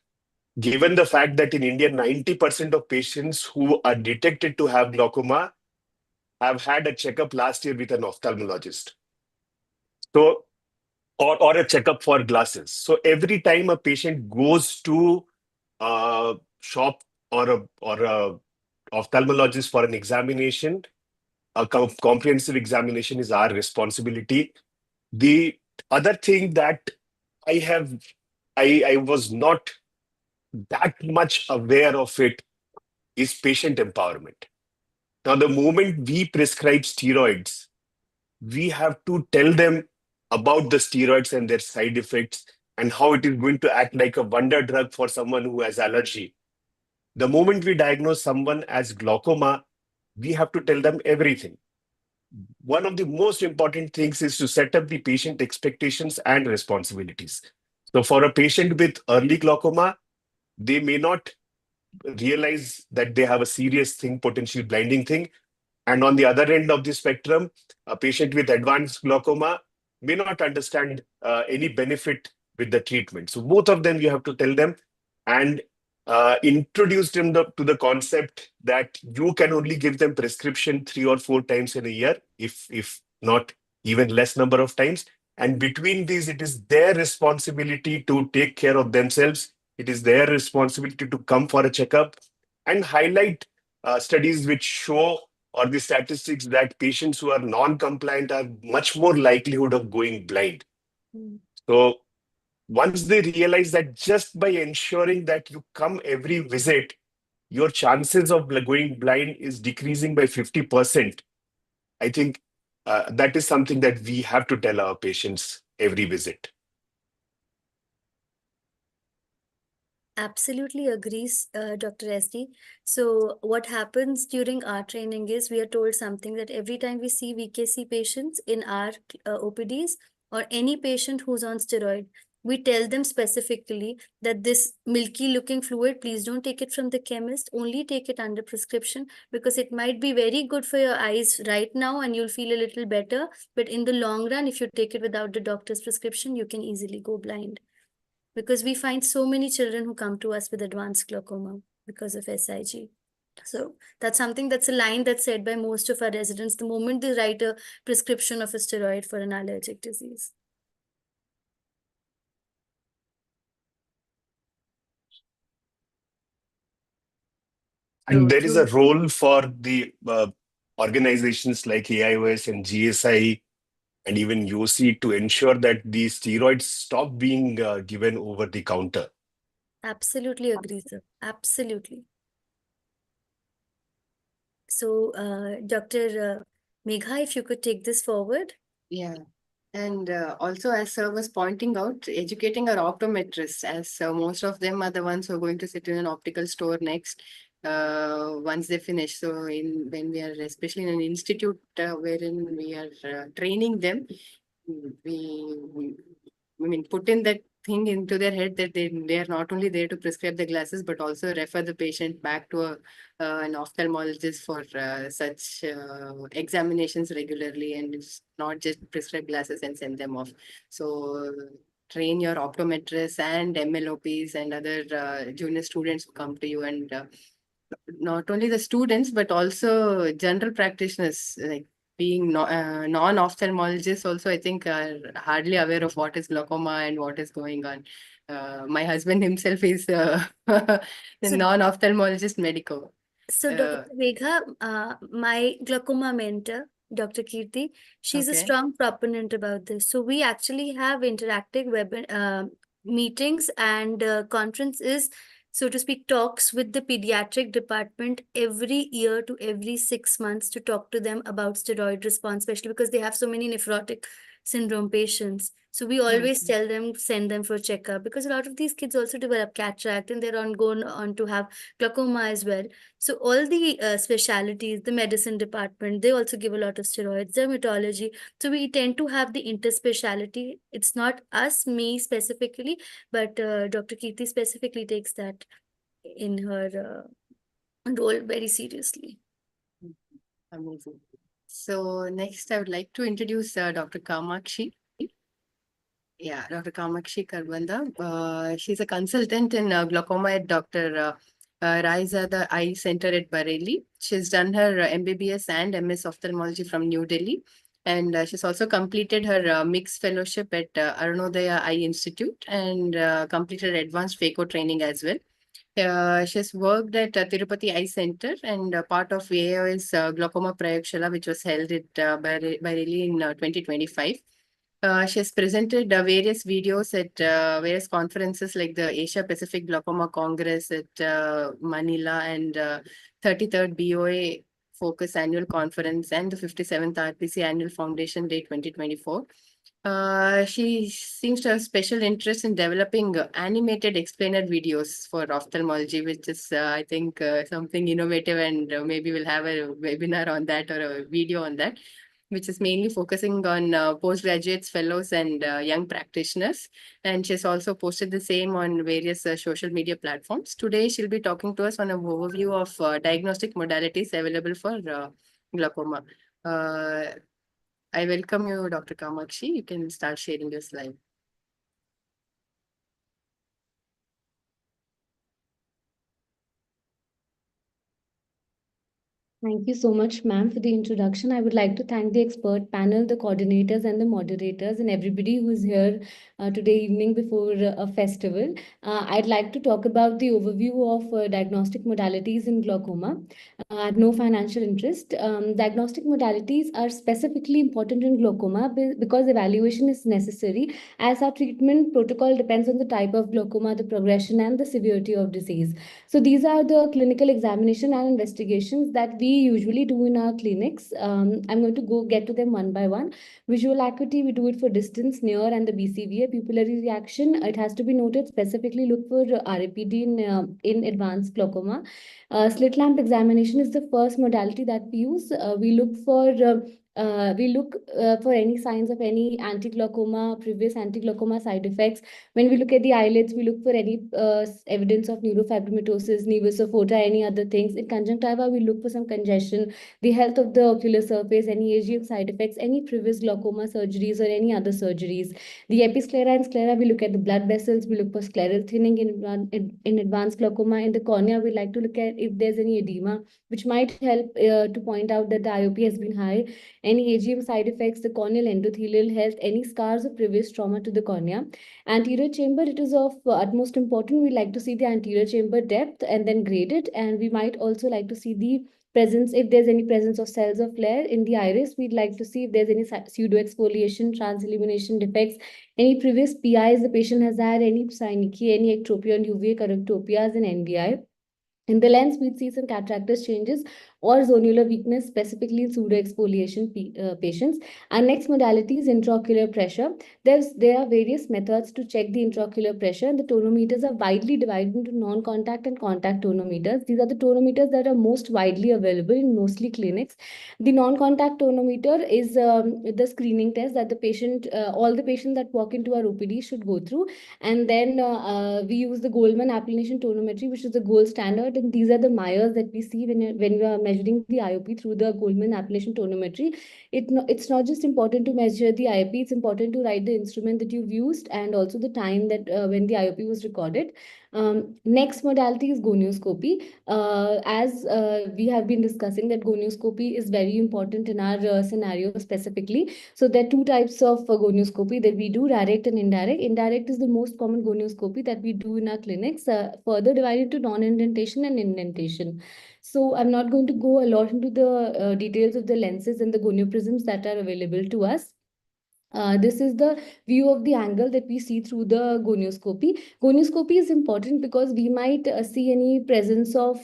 given the fact that in India, 90% of patients who are detected to have glaucoma have had a checkup last year with an ophthalmologist. So, or a checkup for glasses. So every time a patient goes to a shop or a ophthalmologist for an examination, a comprehensive examination is our responsibility. The other thing that I was not that much aware of it is patient empowerment. Now, the moment we prescribe steroids, we have to tell them about the steroids and their side effects and how it is going to act like a wonder drug for someone who has allergy. The moment we diagnose someone as glaucoma, we have to tell them everything. One of the most important things is to set up the patient expectations and responsibilities. So for a patient with early glaucoma, they may not realize that they have a serious thing, potentially blinding thing. And on the other end of the spectrum, a patient with advanced glaucoma may not understand any benefit with the treatment. So both of them, you have to tell them and introduce them to the concept that you can only give them prescription 3 or 4 times in a year, if not even less number of times. And between these, it is their responsibility to take care of themselves. It is their responsibility to come for a checkup and highlight studies which show or the statistics that patients who are non-compliant are much more likelihood of going blind. So once they realize that just by ensuring that you come every visit, your chances of going blind is decreasing by 50%, I think that is something that we have to tell our patients every visit. Absolutely agrees, Dr. SD. So what happens during our training is we are told something that every time we see VKC patients in our OPDs or any patient who's on steroid, we tell them specifically that this milky looking fluid, please don't take it from the chemist, only take it under prescription, because it might be very good for your eyes right now and you'll feel a little better. But in the long run, if you take it without the doctor's prescription, you can easily go blind. Because we find so many children who come to us with advanced glaucoma because of SIG. So that's something, that's a line that's said by most of our residents the moment they write a prescription of a steroid for an allergic disease. And there is a role for the organizations like AIOS and GSI and even YOSI to ensure that these steroids stop being given over the counter. Absolutely agree, sir. Absolutely. So, Dr. Megha, if you could take this forward. Yeah. And also, as sir was pointing out, educating our optometrists, as most of them are the ones who are going to sit in an optical store next once they finish. So when we are especially in an institute wherein we are training them, we put in that thing into their head that they are not only there to prescribe the glasses, but also refer the patient back to an ophthalmologist for such examinations regularly, and it's not just prescribe glasses and send them off. So train your optometrists and MLOPs and other junior students who come to you, and not only the students, but also general practitioners, like being non-ophthalmologists also, I think, are hardly aware of what is glaucoma and what is going on. My husband himself is a non-ophthalmologist medico. So, Dr. Megha, my glaucoma mentor, Dr. Kirti, she's a strong proponent about this. So we actually have interactive meetings and conferences, so to speak, talks with the pediatric department every year to every 6 months to talk to them about steroid response, especially because they have so many nephrotic syndrome patients. So we always tell them, send them for a checkup, because a lot of these kids also develop cataract and they're going on to have glaucoma as well. So all the specialties, the medicine department, they also give a lot of steroids, dermatology. So we tend to have the interspeciality. It's not us, me specifically, but Dr. Kirti specifically takes that in her role very seriously. Amazing. So next, I would like to introduce Dr. Kamakshi. Yeah, Dr. Kamakshi Karbanda. She's a consultant in glaucoma at Dr. Raiza, the Eye Center at Bareilly. She's done her MBBS and MS ophthalmology from New Delhi. And she's also completed her mixed fellowship at Arunodaya Eye Institute and completed advanced phaco training as well. She's worked at Tirupati Eye Center and part of AO's Glaucoma Prayogshala, which was held at Bareilly in 2025. She has presented various videos at various conferences like the Asia Pacific Glaucoma Congress at Manila and 33rd BOA Focus Annual Conference and the 57th RPC Annual Foundation Day 2024. She seems to have special interest in developing animated explainer videos for ophthalmology, which is, I think, something innovative, and maybe we'll have a webinar on that or a video on that, which is mainly focusing on postgraduates, fellows, and young practitioners. And she's also posted the same on various social media platforms. Today, she'll be talking to us on an overview of diagnostic modalities available for glaucoma. I welcome you, Dr. Kamakshi. You can start sharing your slide. Thank you so much, ma'am, for the introduction. I would like to thank the expert panel, the coordinators, and the moderators, and everybody who's here today evening before a festival. I'd like to talk about the overview of diagnostic modalities in glaucoma. At no financial interest. Diagnostic modalities are specifically important in glaucoma because evaluation is necessary, as our treatment protocol depends on the type of glaucoma, the progression, and the severity of disease. So these are the clinical examination and investigations that we usually do in our clinics. I'm going to get to them one by one. Visual acuity, we do it for distance, near, and the BCVA. Pupillary reaction, it has to be noted, specifically look for RAPD in advanced glaucoma. Slit lamp examination is the first modality that we use. We look for any signs of any anti-glaucoma, previous anti-glaucoma side effects. When we look at the eyelids, we look for any evidence of neurofibromatosis, nevus of foci, any other things. In conjunctiva, we look for some congestion, the health of the ocular surface, any AGM side effects, any previous glaucoma surgeries or any other surgeries. The episclera and sclera, we look at the blood vessels, we look for scleral thinning in advanced glaucoma. In the cornea, we like to look at if there's any edema, which might help to point out that the IOP has been high. Any AGM side effects, the corneal endothelial health, any scars of previous trauma to the cornea. Anterior chamber, it is of utmost importance. We like to see the anterior chamber depth and then grade it. And we might also like to see the presence, if there's any presence of cells of flare in the iris. We'd like to see if there's any pseudo exfoliation, transillumination defects, any previous PIs the patient has had, any synecdoche, any ectropia and UVA correctopias and NVI. In the lens, we'd see some cataractous changes or zonular weakness, specifically in pseudo-exfoliation patients. Our next modality is intraocular pressure. There are various methods to check the intraocular pressure, and the tonometers are widely divided into non-contact and contact tonometers. These are the tonometers that are most widely available in mostly clinics. The non-contact tonometer is the screening test that all the patients that walk into our OPD should go through. And then we use the Goldman applanation tonometry, which is the gold standard. And these are the Myers that we see when we are measuring the IOP through the Goldman applanation tonometry. It's not just important to measure the IOP, it's important to write the instrument that you've used and also the time that when the IOP was recorded. Next modality is gonioscopy. As we have been discussing that gonioscopy is very important in our scenario specifically. So there are two types of gonioscopy that we do, direct and indirect. Indirect is the most common gonioscopy that we do in our clinics, further divided to non-indentation and indentation. So I'm not going to go a lot into the details of the lenses and the gonioprisms that are available to us. This is the view of the angle that we see through the gonioscopy. Gonioscopy is important because we might see any presence of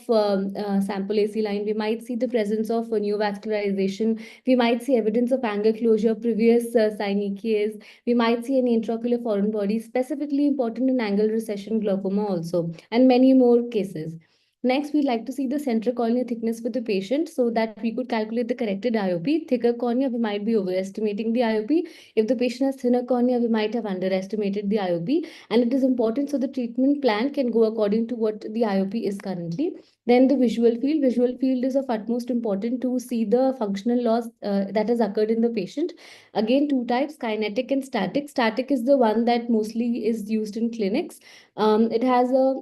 sample AC line. We might see the presence of neovascularization. We might see evidence of angle closure, previous synechia. We might see any intraocular foreign body, specifically important in angle recession glaucoma also, and many more cases. Next, we'd like to see the central cornea thickness for the patient so that we could calculate the corrected IOP. Thicker cornea, we might be overestimating the IOP. If the patient has thinner cornea, we might have underestimated the IOP. And it is important so the treatment plan can go according to what the IOP is currently. Then the visual field. Visual field is of utmost importance to see the functional loss that has occurred in the patient. Again, two types, kinetic and static. Static is the one that mostly is used in clinics. It has a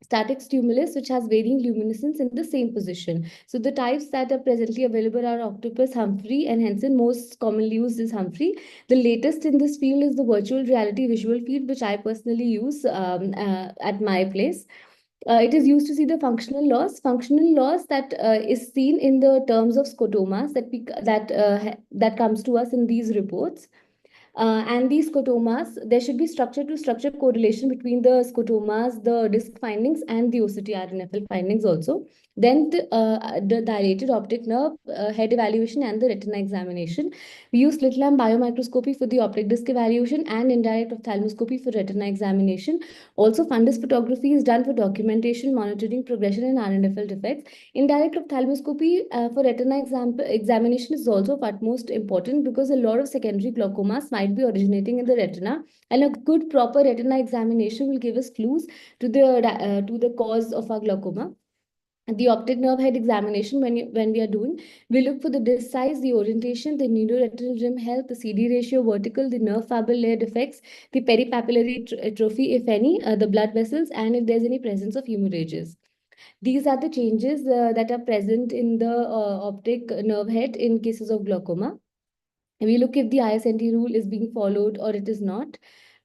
static stimulus which has varying luminescence in the same position. So the types that are presently available are octopus, Humphrey, and Henson. Most commonly used is Humphrey. The latest in this field is the virtual reality visual field, which I personally use at my place. It is used to see the functional loss. Functional loss that is seen in the terms of scotomas that comes to us in these reports. And these scotomas, there should be structure to structure correlation between the scotomas, the disc findings, and the OCT RNFL findings also. Then the dilated optic nerve, head evaluation, and the retina examination. We use slit lamp biomicroscopy for the optic disc evaluation and indirect ophthalmoscopy for retina examination. Also, fundus photography is done for documentation, monitoring progression, and RNFL defects. Indirect ophthalmoscopy for retina examination is also of utmost important because a lot of secondary glaucomas might be originating in the retina, and a good proper retina examination will give us clues to the cause of our glaucoma. The optic nerve head examination, when we are doing, we look for the disc size, the orientation, the neuroretinal rim health, the CD ratio vertical, the nerve fiber layer defects, the peripapillary atrophy, if any, the blood vessels, and if there's any presence of hemorrhages. These are the changes that are present in the optic nerve head in cases of glaucoma. We look if the ISNT rule is being followed or it is not.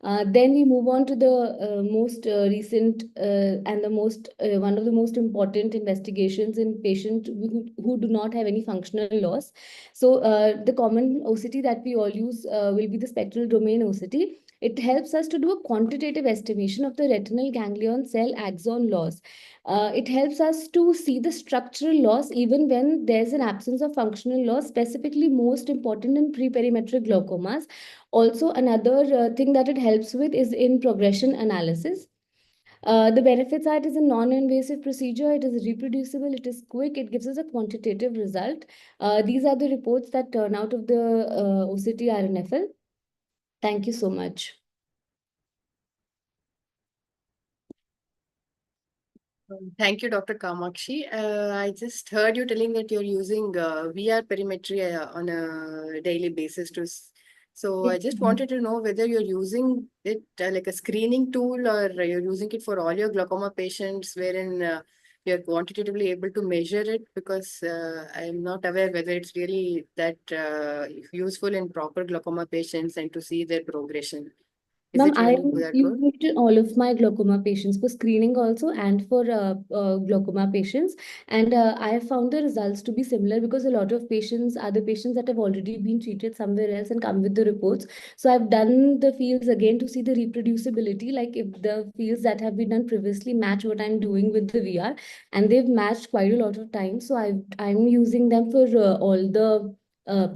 Then we move on to the most recent and the most one of the most important investigations in patients who do not have any functional loss. So the common OCT that we all use will be the spectral domain OCT. It helps us to do a quantitative estimation of the retinal ganglion cell axon loss. It helps us to see the structural loss even when there's an absence of functional loss, specifically most important in pre-perimetric glaucomas. Also, another thing that it helps with is in progression analysis. The benefits are it is a non-invasive procedure, it is reproducible, it is quick, it gives us a quantitative result. These are the reports that turn out of the OCT RNFL. Thank you so much. Thank you, Dr. Kamakshi. I just heard you telling that you're using VR perimetry on a daily basis so I just wanted to know whether you're using it like a screening tool or you're using it for all your glaucoma patients wherein you're quantitatively able to measure it, because I'm not aware whether it's really that useful in proper glaucoma patients and to see their progression. Is Ma'am, it I really that use good? it in all of my glaucoma patients for screening also and for glaucoma patients. And I have found the results to be similar because a lot of patients are the patients that have already been treated somewhere else and come with the reports. So I've done the fields again to see the reproducibility, like if the fields that have been done previously match what I'm doing with the VR, and they've matched quite a lot of times. So I'm using them for all the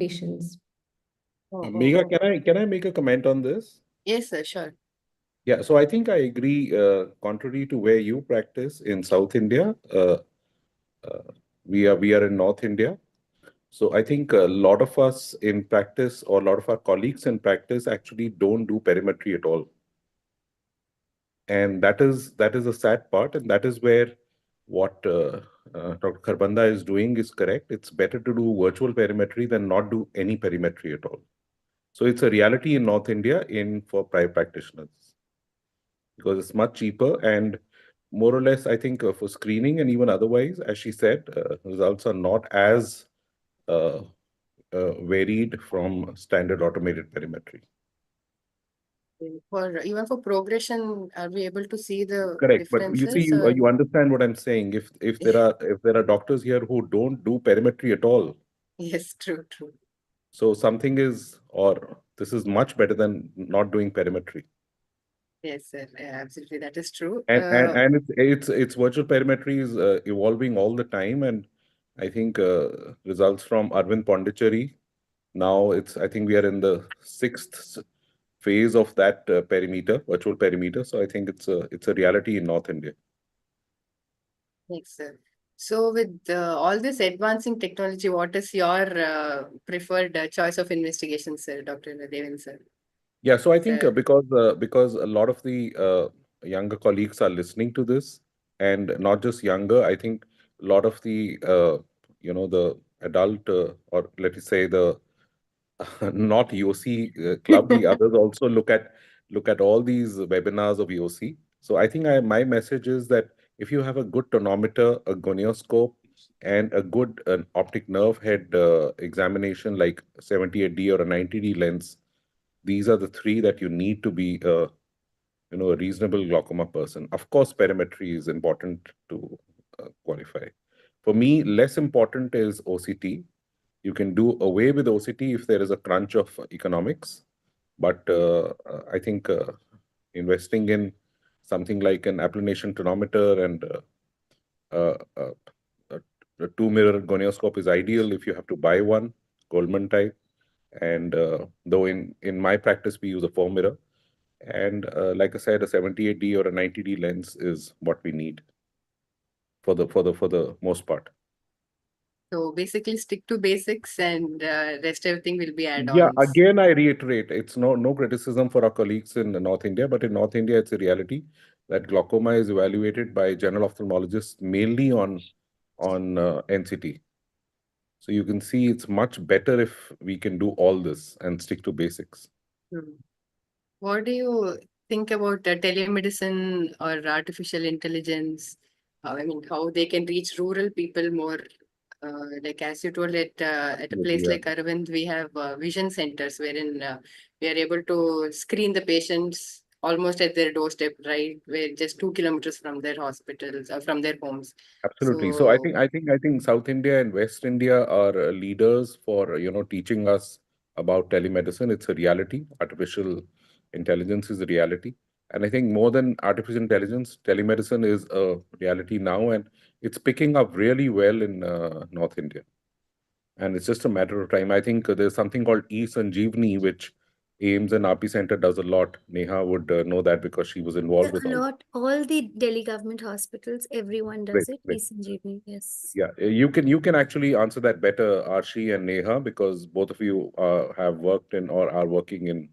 patients. Megha, can I make a comment on this? Yes, sir, sure. Yeah, so I think I agree, contrary to where you practice in South India, we are in North India. So I think a lot of us in practice or a lot of our colleagues in practice actually don't do perimetry at all. And that is a sad part, and that is where what Dr. Kharbanda is doing is correct. It's better to do virtual perimetry than not do any perimetry at all. So it's a reality in North India for private practitioners because it's much cheaper and more or less, I think for screening and even otherwise, as she said, results are not as varied from standard automated perimetry. Even for progression, are we able to see the Correct, but you see, differences? you understand what I'm saying. If there are doctors here who don't do perimetry at all, Yes, true. so something is, or this is much better than not doing perimetry. Yes, sir. Yeah, absolutely, that is true. And it's virtual perimetry is evolving all the time, and I think results from Arvind Pondicherry. Now I think we are in the 6th phase of that perimeter, virtual perimeter. So I think it's a reality in North India. Thanks, sir. So with all this advancing technology, what is your preferred choice of investigation, sir, Dr. Deven, sir? Yeah, so I think Sir. because a lot of the younger colleagues are listening to this, and not just younger, I think a lot of the the adult or let us say the not YOSI club, the others also look at all these webinars of YOSI. So I think my message is that if you have a good tonometer, a gonioscope, and a good optic nerve head examination like 78D or a 90D lens, these are the three that you need to be a reasonable glaucoma person. Of course, perimetry is important to qualify. For me, less important is OCT. You can do away with OCT if there is a crunch of economics. But I think investing in something like an applanation tonometer and uh, uh, a two-mirror gonioscope is ideal if you have to buy one, Goldman type. And though in my practice, we use a four-mirror. And like I said, a 78D or a 90D lens is what we need for the most part. So basically stick to basics and rest everything will be Yeah, add-ons. again, I reiterate, it's no criticism for our colleagues in North India, but in North India, it's a reality that glaucoma is evaluated by general ophthalmologists mainly on NCT. So you can see it's much better if we can do all this and stick to basics. What do you think about telemedicine or artificial intelligence? I mean, how they can reach rural people more? Like as you told, at a place Yeah. like Arvind, we have vision centers wherein we are able to screen the patients almost at their doorstep, right? Where just 2 kilometers from their hospitals or from their homes. Absolutely. So I So think South India and West India are leaders for teaching us about telemedicine. It's a reality. Artificial intelligence is a reality, and I think more than artificial intelligence, telemedicine is a reality now, and it's picking up really well in North India. And it's just a matter of time. I think there's something called e-Sanjeevani, which AIMS and RP Center does a lot. Neha would know that because she was involved with A all. lot, all the Delhi government hospitals, everyone Great, does it. great. E-Sanjeevani, yes. Yeah, you can actually answer that better, Arshi and Neha, because both of you have worked in or are working in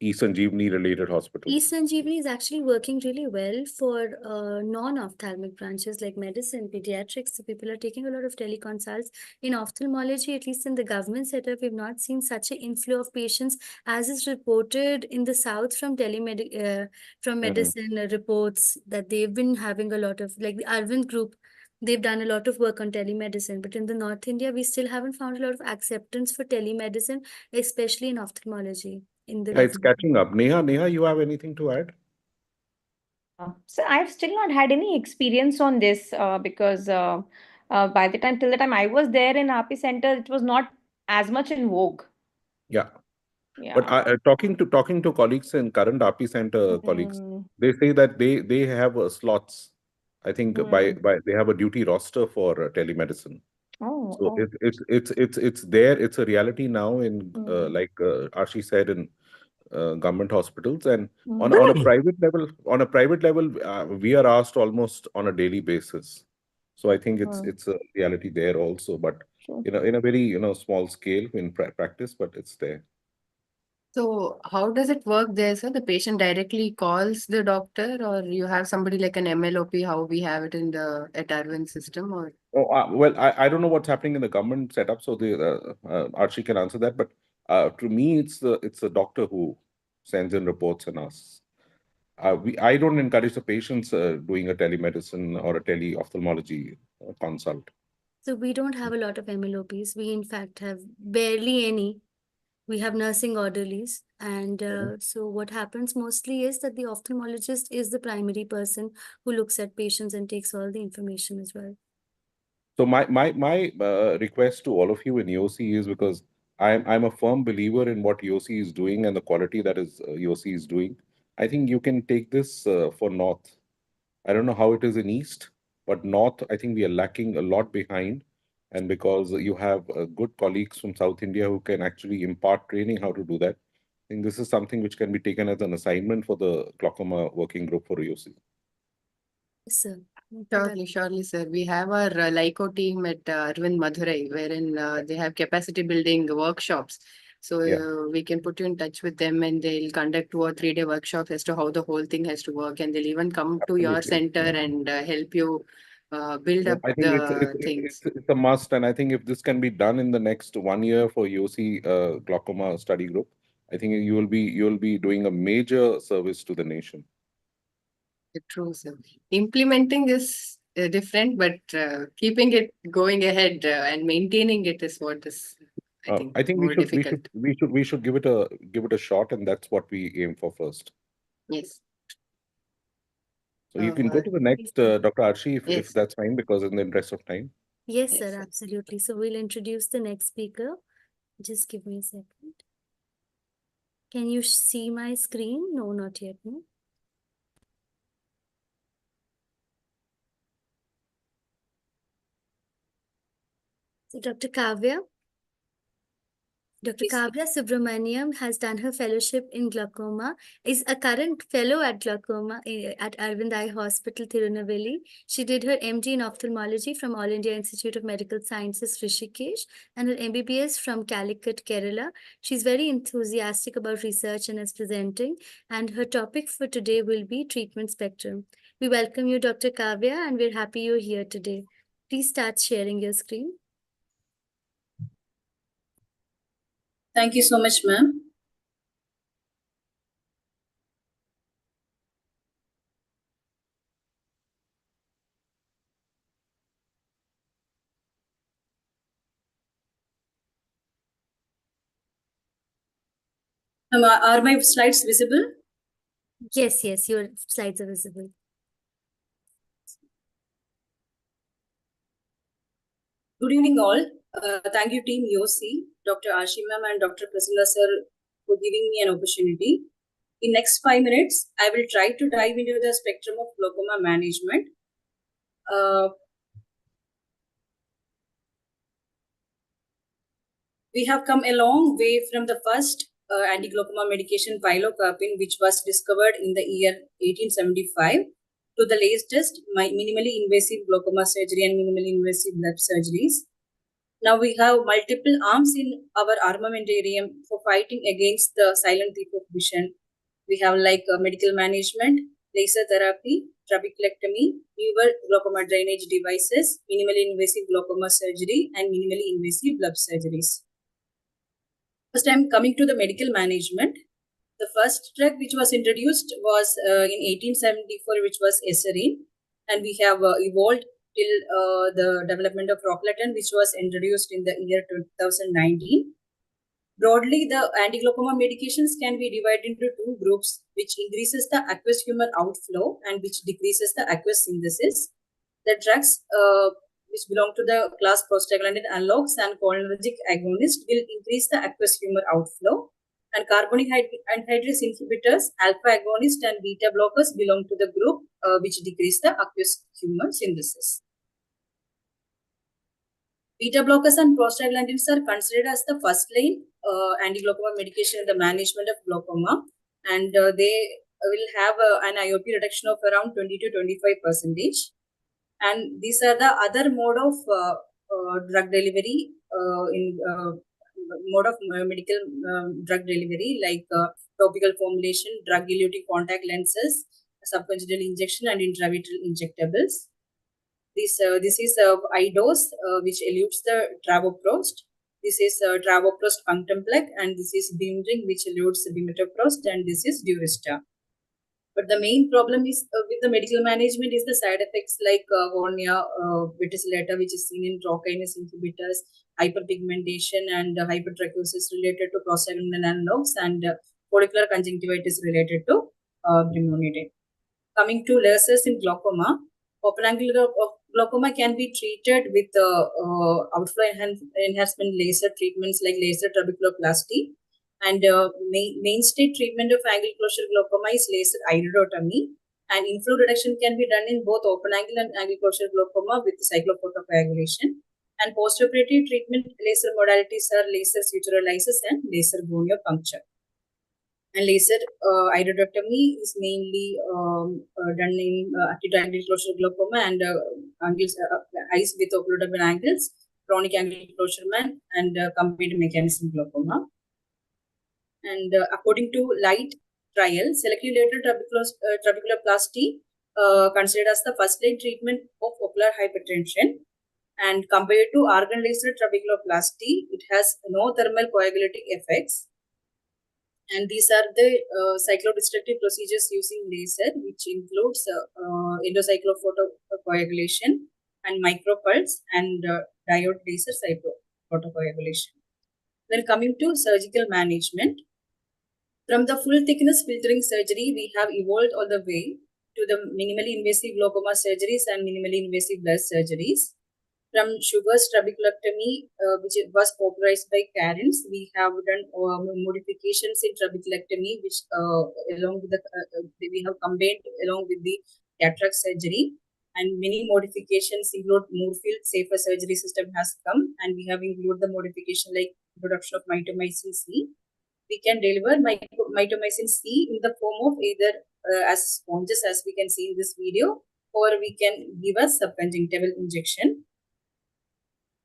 e-Sanjeevani related hospitals. E-Sanjeevani is actually working really well for non-ophthalmic branches like medicine, pediatrics. So people are taking a lot of teleconsults. In ophthalmology, at least in the government setup, we've not seen such an inflow of patients as is reported in the south from from medicine reports that they've been having a lot of, like the Arvind group. They've done a lot of work on telemedicine, but in the North India, we still haven't found a lot of acceptance for telemedicine, especially in ophthalmology in the Yeah, it's government. catching up. Neha, you have anything to add? So I've still not had any experience on this because by the time till the time I was there in RP Center, it was not as much in vogue. Yeah. But Yeah. talking to colleagues in current RP Center colleagues, they say that they have slots. I think by they have a duty roster for telemedicine. Oh, So oh. it's there. It's a reality now in like Ashi said in government hospitals, and on a private level. On a private level, we are asked almost on a daily basis. So I think it's a reality there also, but Sure. in a very small scale in practice, but it's there. So how does it work there, sir? The patient directly calls the doctor, or you have somebody like an MLOP, how we have it in the at Arvind system, or Oh, well, I don't know what's happening in the government setup, so the Archie can answer that. But to me, it's the doctor who sends in reports and asks. I don't encourage the patients doing a telemedicine or a tele-ophthalmology consult. So we don't have a lot of MLOPs. We in fact have barely any. We have nursing orderlies. And so what happens mostly is that the ophthalmologist is the primary person who looks at patients and takes all the information as well. So my request to all of you in YOSI is because I'm a firm believer in what YOSI is doing and the quality that is YOSI is doing. I think you can take this for North. I don't know how it is in East, but North, I think we are lacking a lot behind. And because you have good colleagues from South India who can actually impart training how to do that, I think this is something which can be taken as an assignment for the glaucoma working group for YOSI. Yes, sir. Surely, sir. We have our LICO team at Arvind Madurai, wherein they have capacity building workshops. So we can put you in touch with them, and they'll conduct 2 or 3 day workshops as to how the whole thing has to work, and they'll even come to your center and help you build up I think the things. it's a must, and I think if this can be done in the next 1 year for YOSI glaucoma study group, I think you will be doing a major service to the nation. True, sir. Implementing is different, but keeping it going ahead and maintaining it is what is, I think more difficult. we should give it a shot, and that's what we aim for first. Yes. So you can go to the next, Dr. Arshi, if that's fine, because in the interest of time. Yes, sir, absolutely. So we'll introduce the next speaker. Just give me a second. Can you see my screen? No, not yet. No. So Dr. Kavya. Dr. Kavya Subramaniam has done her fellowship in glaucoma, is a current fellow at glaucoma at Arvind Eye Hospital, Tirunelveli. She did her MD in ophthalmology from All India Institute of Medical Sciences, Rishikesh, and her MBBS from Calicut, Kerala. She's very enthusiastic about research and is presenting, and her topic for today will be treatment spectrum. We welcome you, Dr. Kavya, and we're happy you're here today. Please start sharing your screen. Thank you so much, ma'am. Are my slides visible? Yes, your slides are visible. Good evening, all. Thank you, Team YOSI, Dr. Ashi ma'am and Dr. Prasanna sir for giving me an opportunity. In next 5 minutes, I will try to dive into the spectrum of glaucoma management. We have come a long way from the first anti-glaucoma medication pilocarpine, which was discovered in the year 1875, to the latest minimally invasive glaucoma surgery and minimally invasive blood surgeries. Now we have multiple arms in our armamentarium for fighting against the silent thief of vision. We have like medical management, laser therapy, trabeculectomy, newer glaucoma drainage devices, minimally invasive glaucoma surgery, and minimally invasive blood surgeries. First, I'm coming to the medical management. The first drug which was introduced was in 1874, which was Eserine, and we have evolved till the development of Rocklatan, which was introduced in the year 2019. Broadly, the anti-glaucoma medications can be divided into 2 groups, which increases the aqueous humor outflow and which decreases the aqueous synthesis. The drugs which belong to the class prostaglandin analogs and cholinergic agonist will increase the aqueous humor outflow. And carbonic anhydrase inhibitors, alpha agonist and beta blockers belong to the group which decrease the aqueous humor synthesis. Beta blockers and prostaglandins are considered as the first line anti-glaucoma medication in the management of glaucoma, and they will have an IOP reduction of around 20 to 25%. And these are the other mode of drug delivery mode of medical drug delivery, like topical formulation, drug-eluting contact lenses, subconjugal injection, and intravitreal injectables. This is iDose, which elutes the travoprost. This is travoprost punctumplec, and this is Bimring, which elutes bimetoprost, and this is Durista. But the main problem is with the medical management is the side effects like cornea, vitiligo, which is seen in trokinase inhibitors, hyperpigmentation, and hypertrichosis related to prostaglandin analogs, and follicular conjunctivitis related to brimonidine. Coming to lasers in glaucoma, open angular glaucoma can be treated with outflow enhancement laser treatments like laser trabeculoplasty. And mainstay treatment of angle closure glaucoma is laser iridotomy. And inflow reduction can be done in both open angle and angle closure glaucoma with cyclophotocoagulation. And postoperative treatment laser modalities are laser suturolysis and laser goniopuncture. And laser iridectomy is mainly done in acute angle closure glaucoma and angles, eyes with occludable angles, chronic angle closure and combined mechanism glaucoma. And according to light trial, selective lateral trabeculoplasty considered as the first line treatment of ocular hypertension. And compared to argon laser trabeculoplasty, it has no thermal coagulating effects. And these are the cyclodestructive procedures using laser, which includes endocyclophotocoagulation and micropulse and diode laser cyclophotocoagulation. Then coming to surgical management, from the full thickness filtering surgery, we have evolved all the way to the minimally invasive glaucoma surgeries and minimally invasive blood surgeries. From Sugar's trabeculectomy, which was popularized by Karens, we have done modifications in trabeculectomy, which along with we have combined along with the cataract surgery. And many modifications include Moorfield safer surgery system has come, and we have included the modification like introduction of mitomycin C. We can deliver mitomycin C in the form of either as sponges, as we can see in this video, or we can give a subconjunctival injection.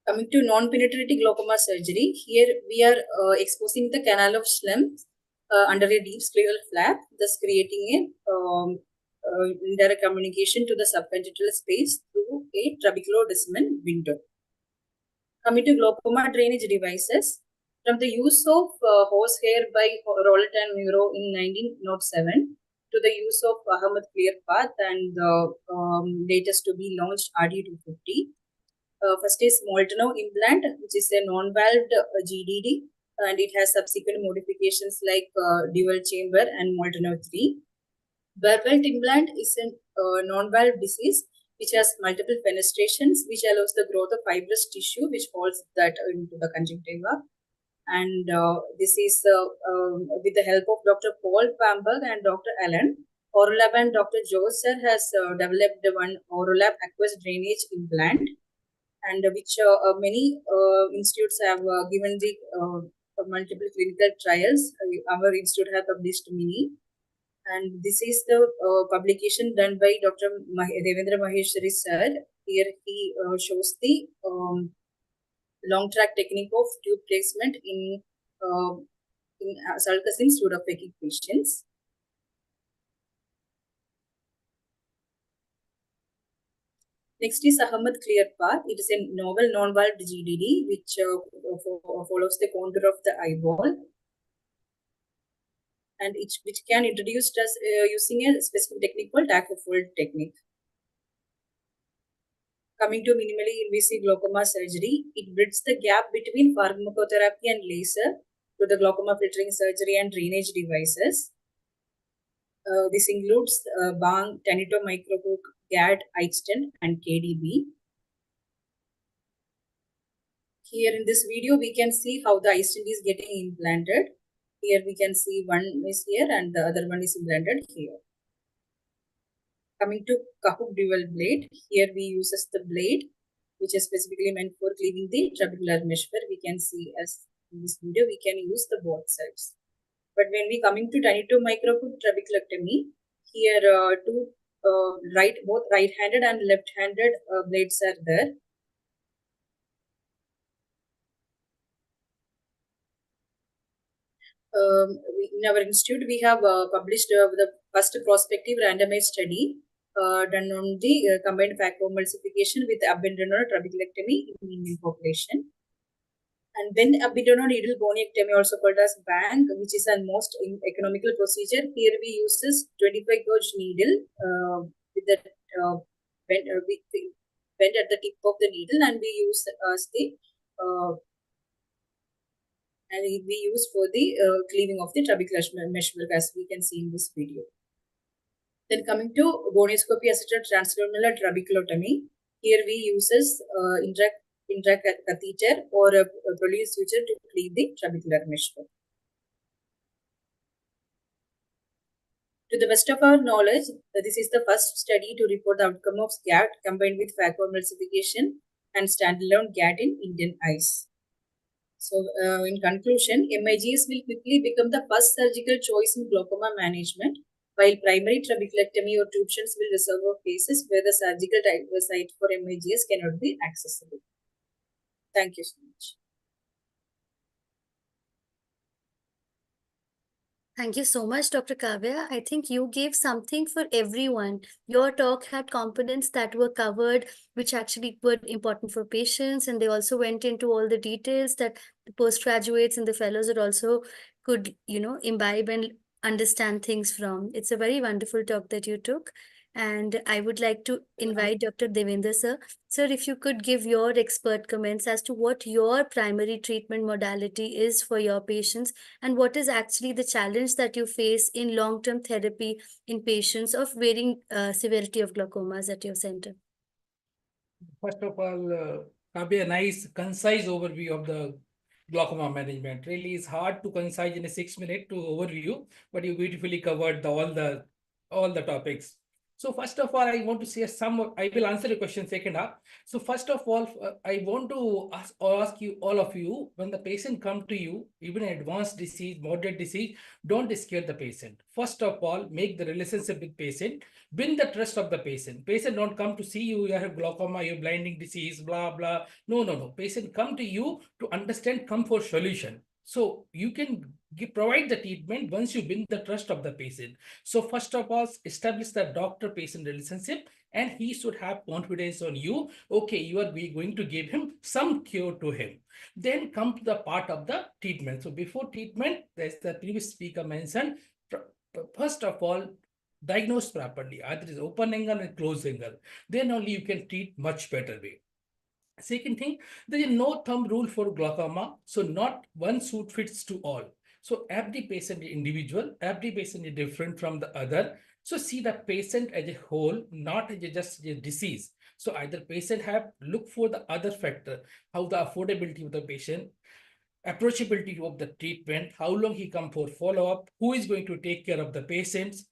Coming to non-penetrating glaucoma surgery, here we are exposing the canal of Schlemm under a deep scleral flap, thus creating a indirect communication to the subconjunctival space through a trabeculodesmin window. Coming to glaucoma drainage devices, from the use of horsehair by Rowlett and Muro in 1907 to the use of Ahmed Clearpath and the latest to be launched RD250. First is Molteno implant, which is a non-valved GDD, and it has subsequent modifications like dual chamber and Molteno 3. Barwelt implant is a non-valve disease which has multiple fenestrations, which allows the growth of fibrous tissue which holds that into the conjunctiva. And this is with the help of Dr. Paul Bamberg and Dr. Allen. Orolab and Dr. Joser has developed one Orolab aqueous drainage implant, and which many institutes have given the multiple clinical trials. Our institute have published many, and this is the publication done by Dr. Devendra Maheshwari sir. Here he shows the long track technique of tube placement in sulcus in pseudophakic patients. Next is Ahmed Clearpath. It is a novel non-valved GDD which follows the contour of the eyeball, and which can introduced as using a specific technique called Tackofold technique. Coming to minimally invasive glaucoma surgery, it bridges the gap between pharmacotherapy and laser to the glaucoma filtering surgery and drainage devices. This includes Bang, Tanito Microhook, GAD, iStent, and KDB. Here in this video, we can see how the iStent is getting implanted. Here we can see one is here and the other one is implanted here. Coming to Kahoot dual blade, here we use the blade which is specifically meant for cleaving the trabecular mesh, where we can see as in this video we can use the both sides. But when we coming to Tanito Microhook trabeculectomy, here both right-handed and left-handed blades are there. In our institute, we have published the first prospective randomized study done on the combined phacoemulsification with abdominal trabeculectomy in Indian population. And then abdominal needle goniectomy, also called as BANG, which is a most economical procedure. Here we use this 25 gauge needle with the bend at the tip of the needle, and we use as the and we use for the cleaving of the trabecular meshwork, as we can see in this video. Then coming to gonioscopy assisted transfemoral trabeculotomy, here we uses intracatheter or a Prolene suture to cleave the trabecular meshwork. To the best of our knowledge, this is the first study to report the outcome of GAD combined with phacoemulsification and standalone GAD in Indian eyes. So, in conclusion, MIGS will quickly become the first surgical choice in glaucoma management, while primary trabeculectomy or tube shunts will reserve for cases where the surgical site for MIGS cannot be accessible. Thank you so much. Thank you so much, Dr. Kavya. I think you gave something for everyone. Your talk had components that were covered, which actually were important for patients, and they also went into all the details that the postgraduates and the fellows are also could, imbibe and understand things from. It's a very wonderful talk that you took. And I would like to invite Dr. Devendra, sir. Sir, if you could give your expert comments as to what your primary treatment modality is for your patients and what is actually the challenge that you face in long-term therapy in patients of varying severity of glaucomas at your center. First of all, Kavya, a nice, concise overview of the glaucoma management. Really, it's hard to concise in a 6 minute to overview, but you beautifully covered all the topics. So first of all, I want to say I will answer your question second half. So first of all, I want to ask you, all of you, when the patient come to you, even advanced disease, moderate disease, don't scare the patient. First of all, make the relationship with patient, win the trust of the patient. Patient don't come to see you, you have glaucoma, you have blinding disease, blah, blah. No. Patient come to you to understand, come for solution. So you can provide the treatment once you win the trust of the patient. So first of all, establish the doctor-patient relationship, and he should have confidence on you. Okay, you are going to give him some cure to him. Then come to the part of the treatment. So before treatment, as the previous speaker mentioned, first of all, diagnose properly. Either it is open angle and closed angle. Then only you can treat much better way. Second thing, there is no thumb rule for glaucoma, so not one suit fits to all. So every patient is individual, every patient is different from the other. So see the patient as a whole, not as just a disease. So either patient have look for the other factor, how the affordability of the patient, approachability of the treatment, how long he come for follow-up, who is going to take care of the patients,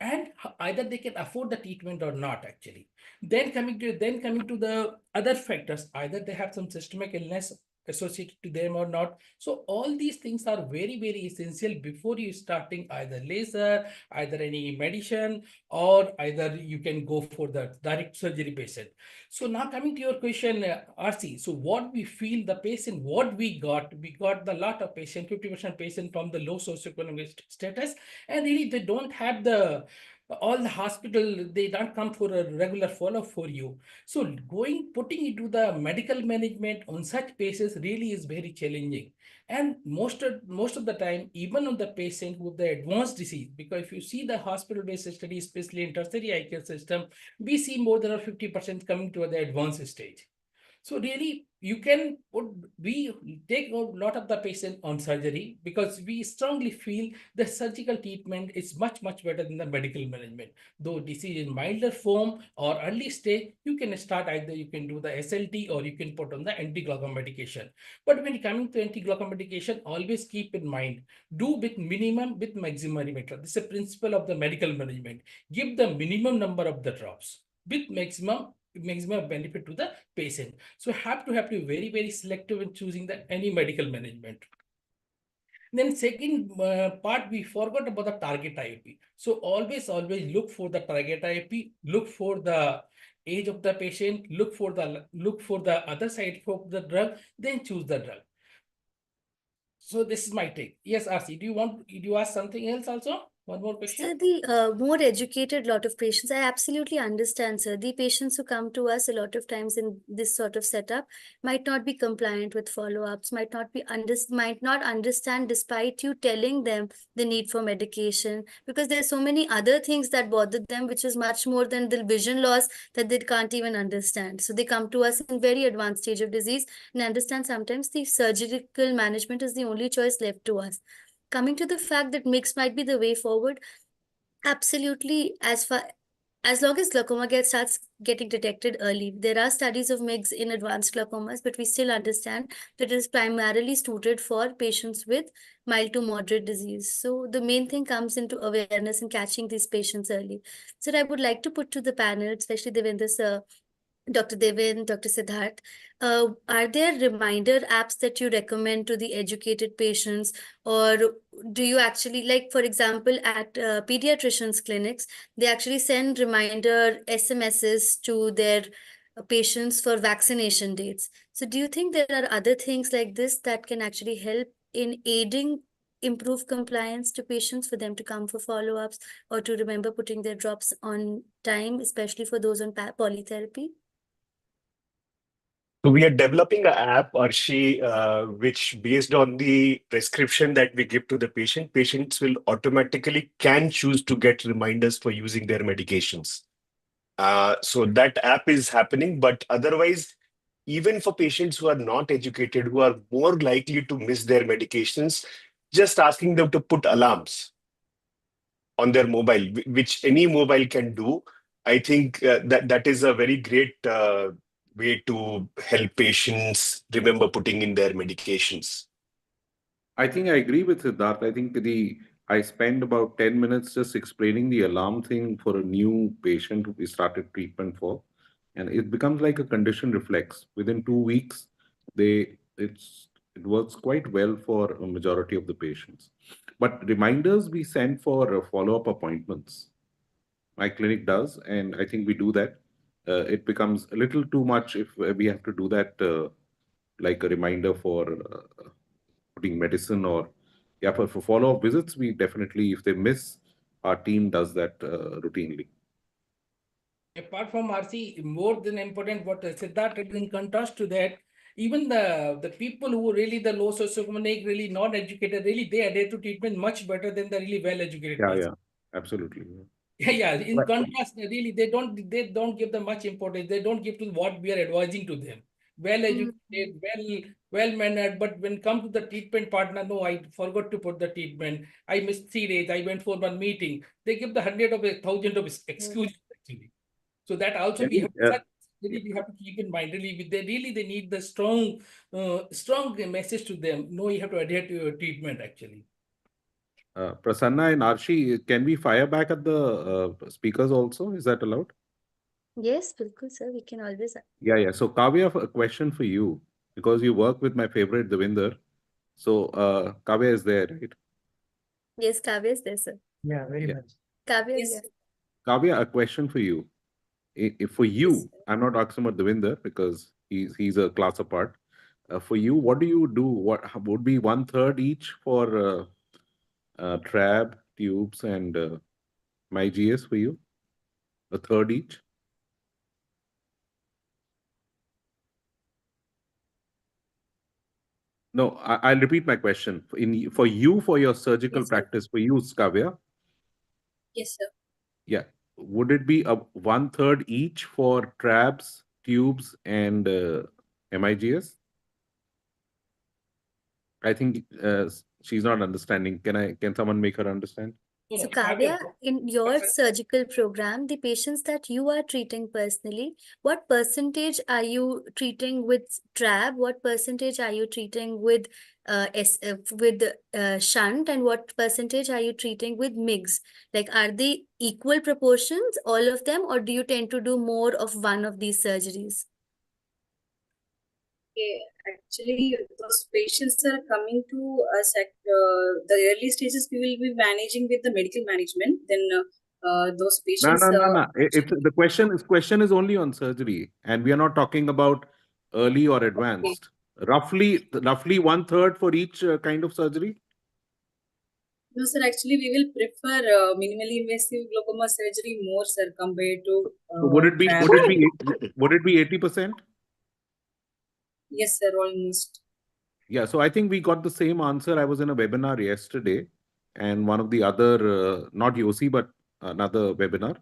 and either they can afford the treatment or not actually. Then coming to the other factors, either they have some systemic illness associated to them or not. So all these things are very, very essential before you starting either laser, either any medicine, or either you can go for the direct surgery patient. So now coming to your question, RC, so what we feel the patient, what we got the lot of patient, 50% patient from the low socioeconomic status, and really they don't have all the hospital, they don't come for a regular follow-up for you. So putting into the medical management on such cases really is very challenging. And most of the time, even on the patient with the advanced disease, because if you see the hospital-based study, especially in tertiary eye care system, we see more than 50% coming to the advanced stage. So really, we take a lot of the patient on surgery because we strongly feel the surgical treatment is much, much better than the medical management. Though disease in milder form or early stage, you can start either you can do the SLT or you can put on the anti-glaucoma medication. But when coming to anti-glaucoma medication, always keep in mind, do with minimum, with maximum method. This is a principle of the medical management. Give the minimum number of the drops with maximum benefit to the patient. So have to be very, very selective in choosing any medical management. Then second part, we forgot about the target IOP. So always look for the target IOP, look for the age of the patient, look for the other side of the drug, then choose the drug. So this is my take. Yes, RC, do you ask something else also? One more question. Sir, the more educated lot of patients, I absolutely understand, sir. The patients who come to us a lot of times in this sort of setup might not be compliant with follow-ups, might not understand despite you telling them the need for medication, because there are so many other things that bother them, which is much more than the vision loss that they can't even understand. So they come to us in very advanced stage of disease and understand sometimes the surgical management is the only choice left to us. Coming to the fact that mix might be the way forward, absolutely. As long as glaucoma starts getting detected early, there are studies of MIGS in advanced glaucomas, but we still understand that it is primarily suited for patients with mild to moderate disease. So the main thing comes into awareness and catching these patients early. So I would like to put to the panel, especially Devendra sir, Dr. Devin, Dr. Siddharth, are there reminder apps that you recommend to the educated patients, or do you actually, like, for example, at pediatricians' clinics, they actually send reminder SMSs to their patients for vaccination dates? So, do you think there are other things like this that can actually help in aiding improve compliance to patients for them to come for follow-ups or to remember putting their drops on time, especially for those on polytherapy? So we are developing an app, Arshi, which based on the prescription that we give to the patient, patients will automatically can choose to get reminders for using their medications. So that app is happening, but otherwise, even for patients who are not educated, who are more likely to miss their medications, just asking them to put alarms on their mobile, which any mobile can do. I think that is a very great way to help patients remember putting in their medications. I think I agree with Siddharth. I think I spend about 10 minutes just explaining the alarm thing for a new patient who we started treatment for. And it becomes like a condition reflex. Within 2 weeks, it works quite well for a majority of the patients. But reminders we send for follow-up appointments. My clinic does, and I think we do that. It becomes a little too much if we have to do that like a reminder for putting medicine or for follow-up visits. We definitely, if they miss, our team does that routinely. Apart from RC, more than important, what Siddharth, in contrast to that, even the people who are really the low socioeconomic, really non-educated, really they adhere to treatment much better than the really well-educated Yeah, patients. yeah, absolutely. Yeah. In Right. contrast, really they don't give them much importance. They don't give to what we are advising to them. Well-educated, well-mannered, but when come to the treatment partner, no, I forgot to put the treatment. I missed 3 days. I went for one meeting. They give the 100 of excuses actually. So that also we have to keep in mind. Really, they need the strong message to them. No, you have to adhere to your treatment actually. Prasanna and Arshi, can we fire back at the speakers also? Is that allowed? Yes, bilkul, sir. We can always. Yeah. So Kavya, a question for you, because you work with my favorite Devinder. So Kavya is there, right? Yes, Kavya is there, sir. Yeah, very much. Kavya is Yes. there. Kavya, a question for you. If for you, I'm not asking about Devinder because he's a class apart. For you, what do you do? What would be 1/3 each for trab, tubes, and MyGS for you? A third each? No, I'll repeat my question. For you, for your surgical Yes, sir. practice, for you, Kavya, Yes, sir. yeah, would it be a 1/3 each for trabs, tubes, and MIGS? I think she's not understanding. Can someone make her understand? So Kavya, in your surgical program, the patients that you are treating personally, what percentage are you treating with trab? What percentage are you treating with shunt, and what percentage are you treating with MIGS? Like, are they equal proportions, all of them, or do you tend to do more of one of these surgeries? Okay, actually, those patients are coming to us at the early stages. We will be managing with the medical management. Then those patients. No. The question is only on surgery, and we are not talking about early or advanced. Roughly 1/3 for each kind of surgery. No, sir. Actually, we will prefer minimally invasive glaucoma surgery more, sir, compared to. So would it be 80%? Yes, sir. Almost. Yeah. So I think we got the same answer. I was in a webinar yesterday, and one of the other not YOSI but another webinar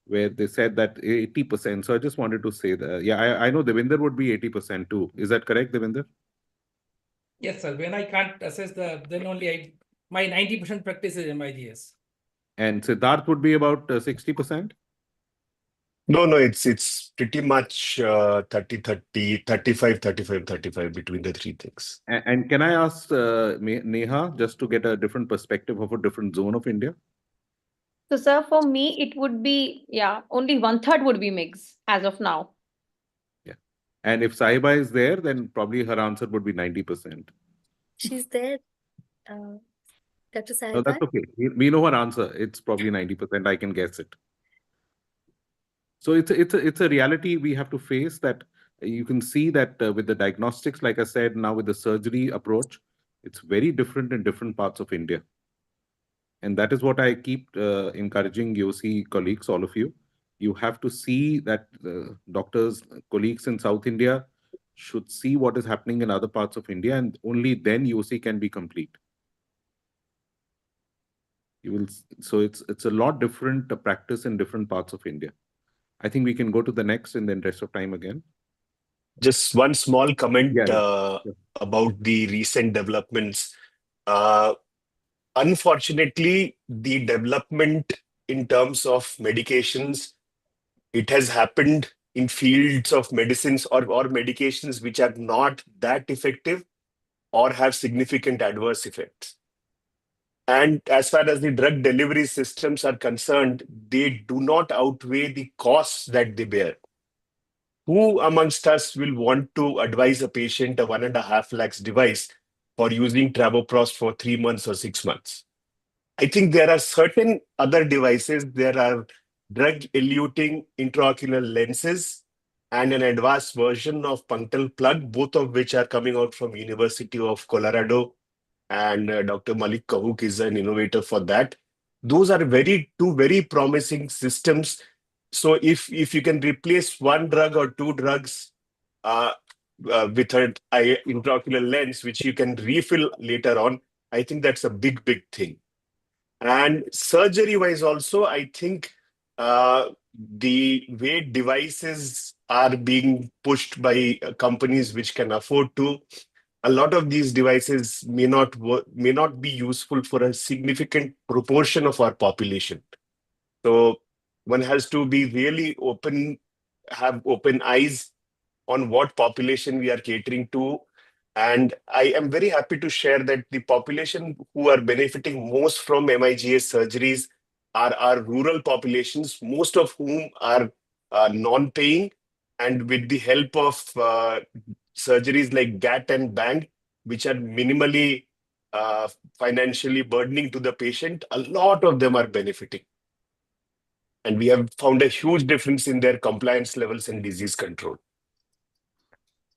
where they said that 80%. So I just wanted to say that. Yeah, I know Devinder would be 80% too. Is that correct, Devinder? Yes, sir. When I can't assess then only my 90% practice is MIGS. And Siddharth would be about 60%? No, it's pretty much 30-30, 35-35 between the three things. And can I ask Neha, just to get a different perspective of a different zone of India? So, sir, for me, it would be, only 1/3 would be MIGS as of now. And if Sahiba is there, then probably her answer would be 90%. She's there, Dr. No, that's Sahiba. okay. We know her answer. It's probably 90%. I can guess it. So it's a reality we have to face, that you can see that with the diagnostics, like I said, now with the surgery approach, it's very different in different parts of India. And that is what I keep encouraging YOSI colleagues, all of you. You have to see that doctors, colleagues in South India should see what is happening in other parts of India, and only then YOSI can be complete. You will, so it's a lot different practice in different parts of India. I think we can go to the next in the interest of time again. Just one small comment Yeah. about the recent developments. Unfortunately, the development in terms of medications, it has happened in fields of medicines or medications which are not that effective or have significant adverse effects. And as far as the drug delivery systems are concerned, they do not outweigh the costs that they bear. Who amongst us will want to advise a patient a 1.5 lakhs device for using travoprost for 3 months or 6 months? I think there are certain other devices. There are drug-eluting intraocular lenses and an advanced version of punctal plug, both of which are coming out from University of Colorado, and Dr. Malik Kahuk is an innovator for that. Those are two very promising systems. So if you can replace one drug or two drugs with an intraocular lens, which you can refill later on, I think that's a big thing. And surgery-wise also, I think the way devices are being pushed by companies which can afford to, a lot of these devices may not be useful for a significant proportion of our population. So one has to be really have open eyes on what population we are catering to. And I am very happy to share that the population who are benefiting most from MIGS surgeries are our rural populations, most of whom are non-paying. And with the help of surgeries like GAT and BANG, which are minimally financially burdening to the patient, a lot of them are benefiting. And we have found a huge difference in their compliance levels and disease control.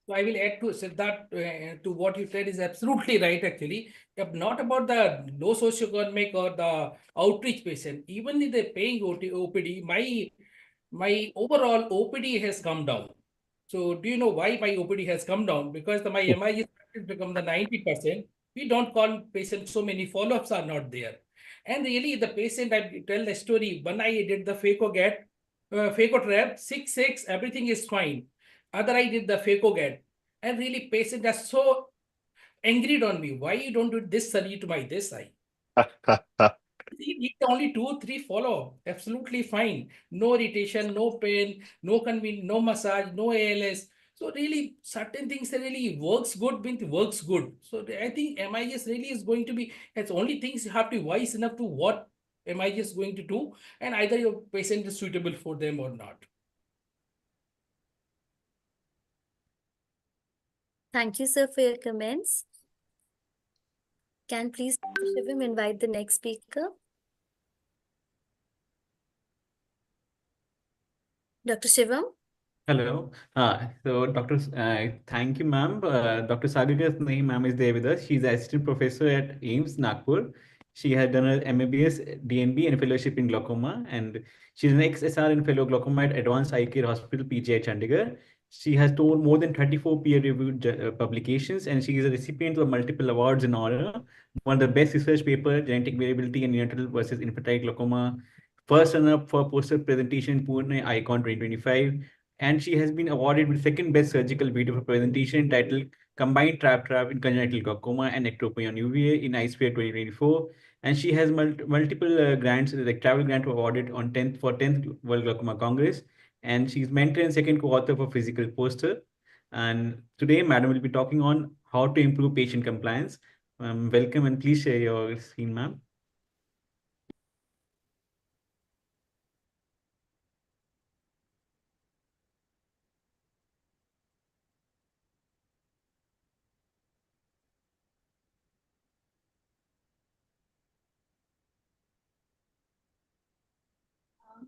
So I will add to Siddharth to what you said is absolutely right, actually. Not about the low socioeconomic or the outreach patient. Even if they're paying OPD, my overall OPD has come down. So do you know why my OPD has come down? Because my MI has become the 90%. We don't call patients, so many follow-ups are not there. And really the patient, I tell the story, when I did the phacotrap, 6/6, everything is fine. Other I did the phacogat. And really patient are so angry on me. Why you don't do this surgery to my this eye? He needs only 2-3 follow. Absolutely fine. No irritation, no pain, no convenience, no massage, no ALS. So really, certain things that really works good means works good. So I think MIS really is going to be, it's only things you have to be wise enough to what MIS is going to do, and either your patient is suitable for them or not. Thank you, sir, for your comments. Can please, Shivam, invite the next speaker? Dr. Shivam? Hello. So, Doctor, thank you, ma'am. Dr. Sagika's name, ma'am, is there with us. She's assistant professor at AIMS, Nagpur. She has done her MBBS, DNB, and fellowship in glaucoma. And she's an ex-SRN fellow glaucoma at Advanced Eye Care Hospital, PGI, Chandigarh. She has told more than 34 peer-reviewed publications, and she is a recipient of multiple awards in honor. One of the best research paper, Genetic Variability in Neonatal versus Infantile Glaucoma. First runner-up for poster presentation in Pune Icon 2025. And she has been awarded with second best surgical video for presentation titled Combined Trap in Congenital Glaucoma and Ectopia on UVA in ISPHERE 2024. And she has multiple grants, like travel grant awarded on 10th World Glaucoma Congress. And she's mentor and second co-author for physical poster. And today, madam will be talking on how to improve patient compliance. Welcome, and please share your screen, ma'am.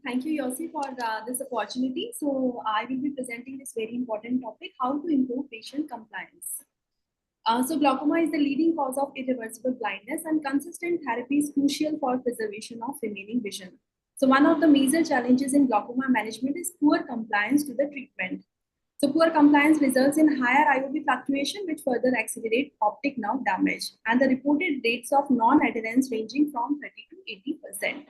Thank you, Yossi, for this opportunity. So I will be presenting this very important topic, how to improve patient compliance. So glaucoma is the leading cause of irreversible blindness, and consistent therapy is crucial for preservation of remaining vision. So one of the major challenges in glaucoma management is poor compliance to the treatment. So poor compliance results in higher IOP fluctuation, which further accelerate optic nerve damage, and the reported rates of non-adherence ranging from 30 to 80%.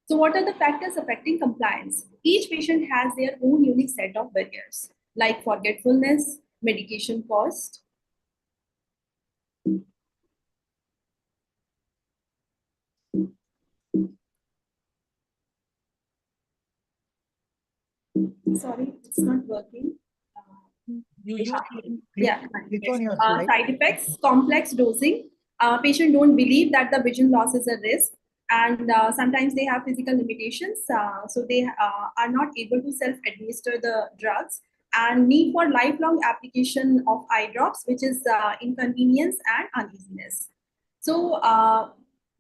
So what are the factors affecting compliance? Each patient has their own unique set of barriers, like forgetfulness, medication cost, sorry, it's not working. Click on your slide. Side effects, complex dosing. Patients don't believe that the vision loss is a risk, and sometimes they have physical limitations, so they are not able to self-administer the drugs, and need for lifelong application of eye drops, which is inconvenience and uneasiness. So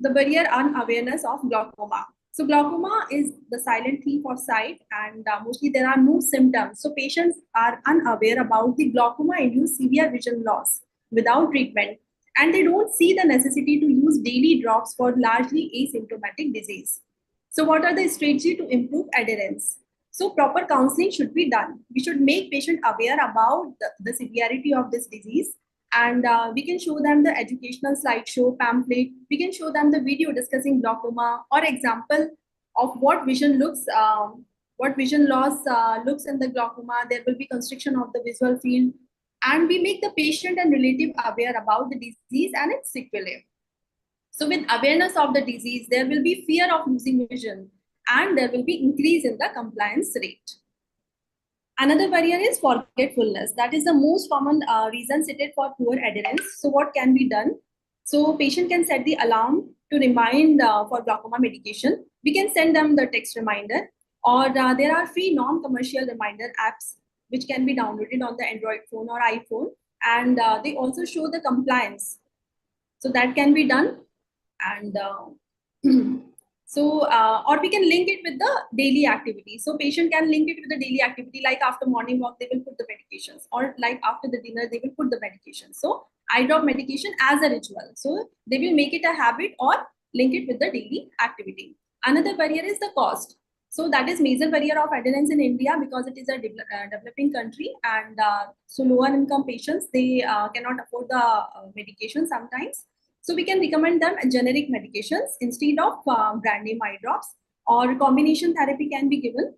the barrier unawareness of glaucoma. So glaucoma is the silent thief of sight, and mostly there are no symptoms. So patients are unaware about the glaucoma-induced severe vision loss without treatment, and they don't see the necessity to use daily drops for largely asymptomatic disease. So what are the strategies to improve adherence? So proper counseling should be done. We should make patient aware about the severity of this disease, and we can show them the educational slideshow, pamphlet. We can show them the video discussing glaucoma or example of what vision loss looks in the glaucoma. There will be constriction of the visual field, and we make the patient and relative aware about the disease and its sequelae. So with awareness of the disease, there will be fear of losing vision, and there will be increase in the compliance rate. Another barrier is forgetfulness. That is the most common reason cited for poor adherence. So what can be done? So patient can set the alarm to remind for glaucoma medication. We can send them the text reminder, or there are free non-commercial reminder apps which can be downloaded on the Android phone or iPhone, and they also show the compliance. So that can be done, and or we can link it with the daily activity. So patient can link it with the daily activity, like after morning walk, they will put the medications, or like after the dinner, they will put the medication. So eye drop medication as a ritual. So they will make it a habit or link it with the daily activity. Another barrier is the cost. So that is major barrier of adherence in India, because it is a developing country, and so lower income patients, they cannot afford the medication sometimes. So we can recommend them generic medications instead of brand name eye drops, or combination therapy can be given.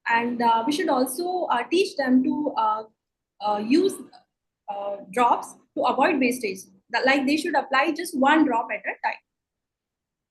And we should also teach them to use drops to avoid wastage. Like they should apply just one drop at a time.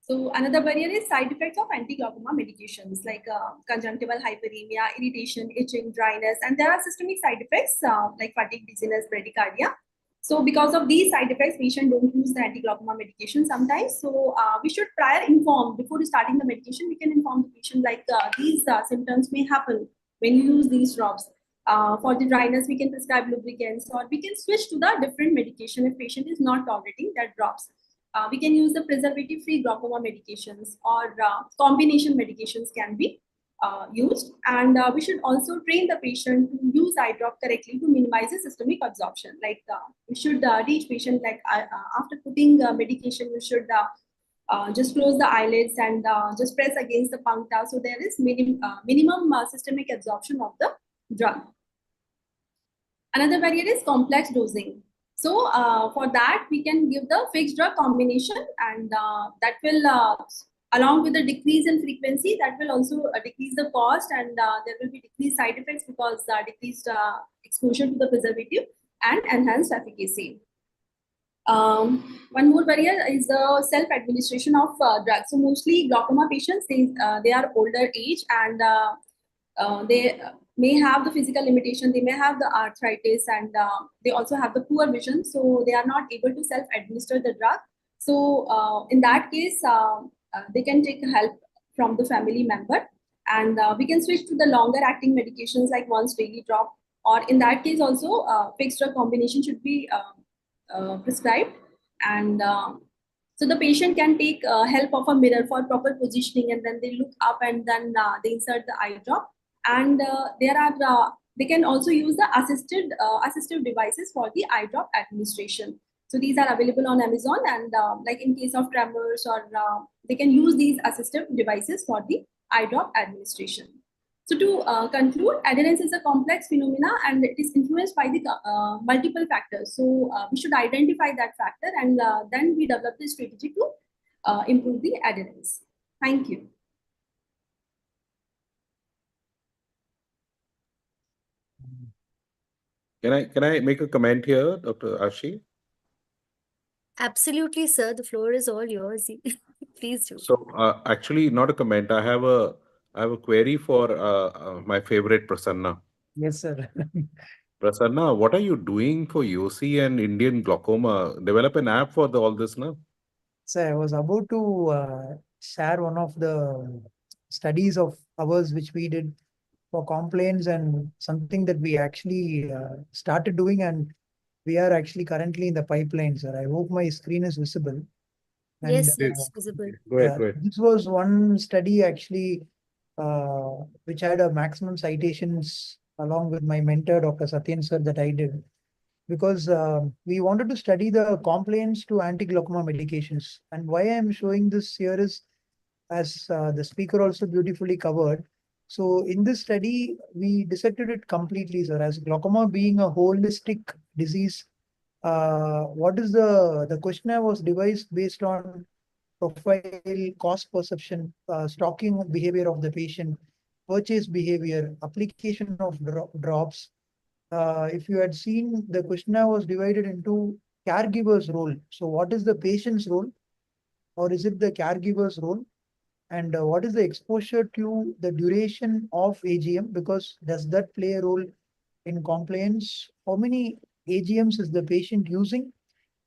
So another barrier is side effects of anti-glaucoma medications, like conjunctival hyperemia, irritation, itching, dryness, and there are systemic side effects like fatigue, dizziness, bradycardia. So because of these side effects, patients don't use the anti-glaucoma medication sometimes. So we should prior inform before starting the medication. We can inform the patient like these symptoms may happen when you use these drops. For the dryness, we can prescribe lubricants, or we can switch to the different medication if patient is not tolerating that drops. We can use the preservative-free glaucoma medications, or combination medications can be used. And we should also train the patient to use eye drop correctly to minimize the systemic absorption. Like we should teach patient like after putting medication, you should just close the eyelids and just press against the puncta. So there is minimum systemic absorption of the drug. Another barrier is complex dosing. So for that, we can give the fixed drug combination, and that will, along with the decrease in frequency, that will also decrease the cost, and there will be decreased side effects because decreased exposure to the preservative and enhanced efficacy. One more barrier is the self-administration of drugs. So mostly glaucoma patients, they are older age, and they may have the physical limitation, they may have the arthritis, and they also have the poor vision, so they are not able to self-administer the drug. So in that case, they can take help from the family member, and we can switch to the longer acting medications like once daily drop, or in that case also fixed drug combination should be prescribed. And So the patient can take help of a mirror for proper positioning, and then they look up and then they insert the eye drop. And they can also use the assistive devices for the eye drop administration. So these are available on Amazon, and like in case of tremors or they can use these assistive devices for the eye drop administration. So to conclude, adherence is a complex phenomena and it is influenced by the multiple factors. So we should identify that factor and then we develop the strategy to improve the adherence. Thank you. Can I make a comment here, Dr. Ashi? Absolutely, sir. The floor is all yours. Please do. So actually, not a comment. I have a query for my favorite Prasanna. Yes, sir. Prasanna, what are you doing for YOSI and Indian glaucoma? Develop an app for all this now. So I was about to share one of the studies of ours which we did for complaints and something that we actually started doing, and we are actually currently in the pipeline, sir. I hope my screen is visible. And Yes, it's visible. Go ahead. this was one study actually which had a maximum citations along with my mentor, Dr. Satyan sir, that I did. Because we wanted to study the complaints to anti-glaucoma medications. And why I'm showing this here is, as the speaker also beautifully covered. So in this study, we dissected it completely, sir. As glaucoma being a holistic disease, what is the questionnaire was devised based on profile, cost perception, stocking behavior of the patient, purchase behavior, application of drops. If you had seen, the questionnaire was divided into caregiver's role. So what is the patient's role, or is it the caregiver's role? And what is the exposure to the duration of AGM? Because does that play a role in compliance? How many AGMs is the patient using?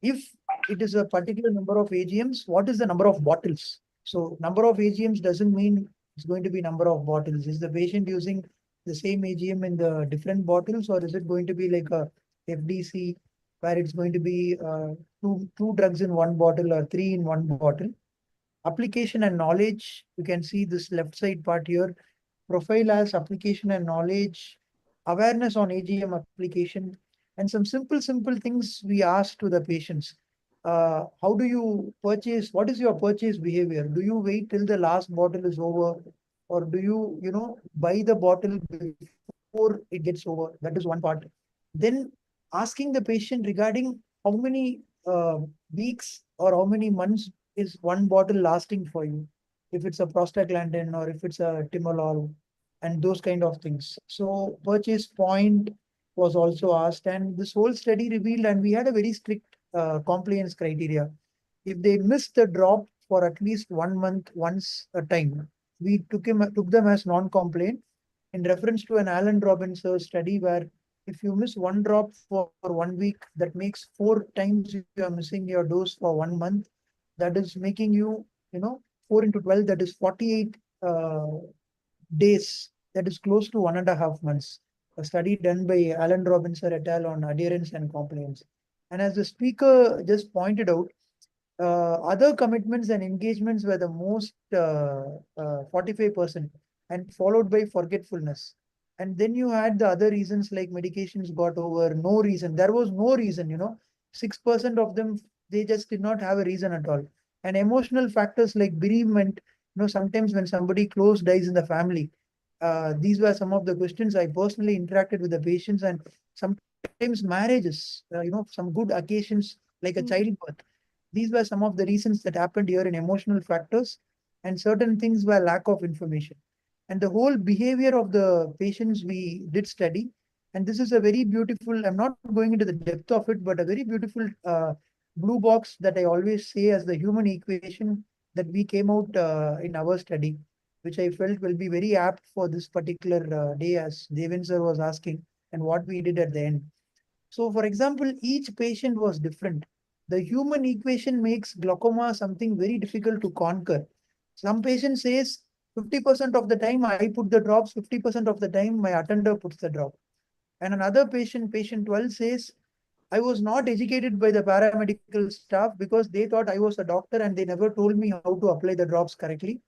If it is a particular number of AGMs, what is the number of bottles? So number of AGMs doesn't mean it's going to be number of bottles. Is the patient using the same AGM in the different bottles, or is it going to be like a FDC where it's going to be two drugs in one bottle or three in one bottle? Application and knowledge, you can see this left side part here. Profile as application and knowledge, awareness on AGM application, and some simple things we ask to the patients. How do you purchase? What is your purchase behavior? Do you wait till the last bottle is over, or do you buy the bottle before it gets over? That is one part. Then asking the patient regarding how many weeks or how many months is one bottle lasting for you, if it's a prostaglandin or if it's a timolol, and those kind of things. So purchase point was also asked, and this whole study revealed, and we had a very strict compliance criteria. If they missed the drop for at least 1 month once a time, we took them as non-compliant in reference to an Alan Robbins study where if you miss one drop for 1 week, that makes 4 times you are missing your dose for 1 month. That is making you, 4 into 12, that is 48 days. That is close to 1.5 months. A study done by Alan Robinson et al. On adherence and compliance. And as the speaker just pointed out, other commitments and engagements were the most 45%, and followed by forgetfulness. And then you had the other reasons like medications got over, no reason. There was no reason, 6% of them, they just did not have a reason at all. And emotional factors like bereavement, sometimes when somebody close dies in the family, these were some of the questions. I personally interacted with the patients, and sometimes marriages, some good occasions like a childbirth. These were some of the reasons that happened here in emotional factors, and certain things were lack of information. And the whole behavior of the patients we did study. And this is a very beautiful, I'm not going into the depth of it, but a very beautiful blue box that I always say as the human equation that we came out in our study, which I felt will be very apt for this particular day, as Devin sir was asking, and what we did at the end. So for example, each patient was different. The human equation makes glaucoma something very difficult to conquer. Some patient says 50% of the time I put the drops, 50% of the time my attender puts the drop. And another patient 12 says, I was not educated by the paramedical staff because they thought I was a doctor and they never told me how to apply the drops correctly.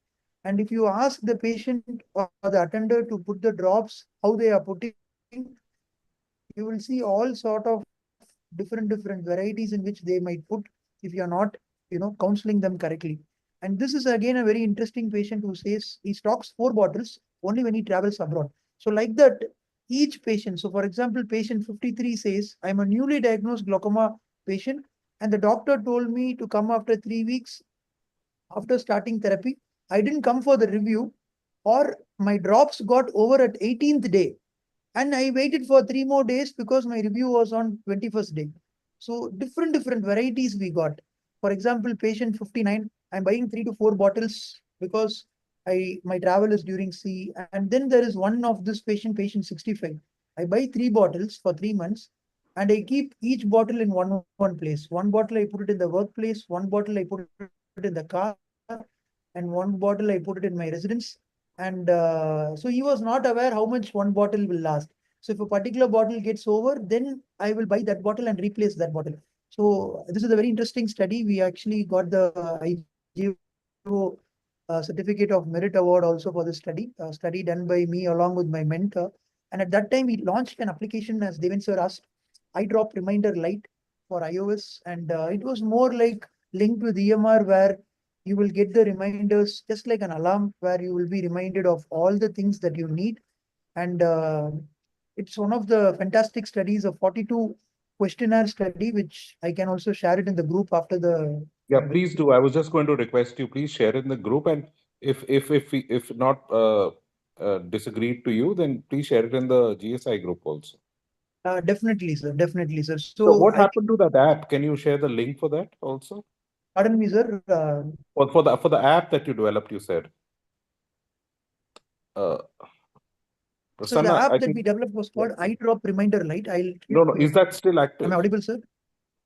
And if you ask the patient or the attender to put the drops, how they are putting, you will see all sort of different varieties in which they might put if you are not, counseling them correctly. And this is again a very interesting patient who says he stocks 4 bottles only when he travels abroad. So like that, each patient. So for example, patient 53 says, I'm a newly diagnosed glaucoma patient, and the doctor told me to come after 3 weeks after starting therapy. I didn't come for the review, or my drops got over at 18th day. And I waited for 3 more days because my review was on 21st day. So different varieties we got. For example, patient 59, I'm buying 3 to 4 bottles because my travel is during sea. And then there is one of this patient 65. I buy 3 bottles for 3 months and I keep each bottle in one place. One bottle I put it in the workplace, one bottle I put it in the car, and one bottle I put it in my residence. And so he was not aware how much one bottle will last. So if a particular bottle gets over, then I will buy that bottle and replace that bottle. So this is a very interesting study. We actually got the IGO Certificate of Merit Award also for this study, a study done by me along with my mentor. And at that time, we launched an application, as Deven sir asked, eye drop reminder light for iOS. And it was more like linked with EMR, where you will get the reminders just like an alarm, where you will be reminded of all the things that you need. And it's one of the fantastic studies, a 42 questionnaire study, which I can also share it in the group after the. Yeah, please do. I was just going to request you, please share in the group, and if not disagreed to you, then please share it in the GSI group also. Definitely, sir. Definitely, sir. So what happened to that app? Can you share the link for that also? Pardon me, sir. For the app that you developed, you said. So the Prasanna, app I that think, we developed was called Eye Drop Reminder Light. no. Is that still active? Am I audible, sir?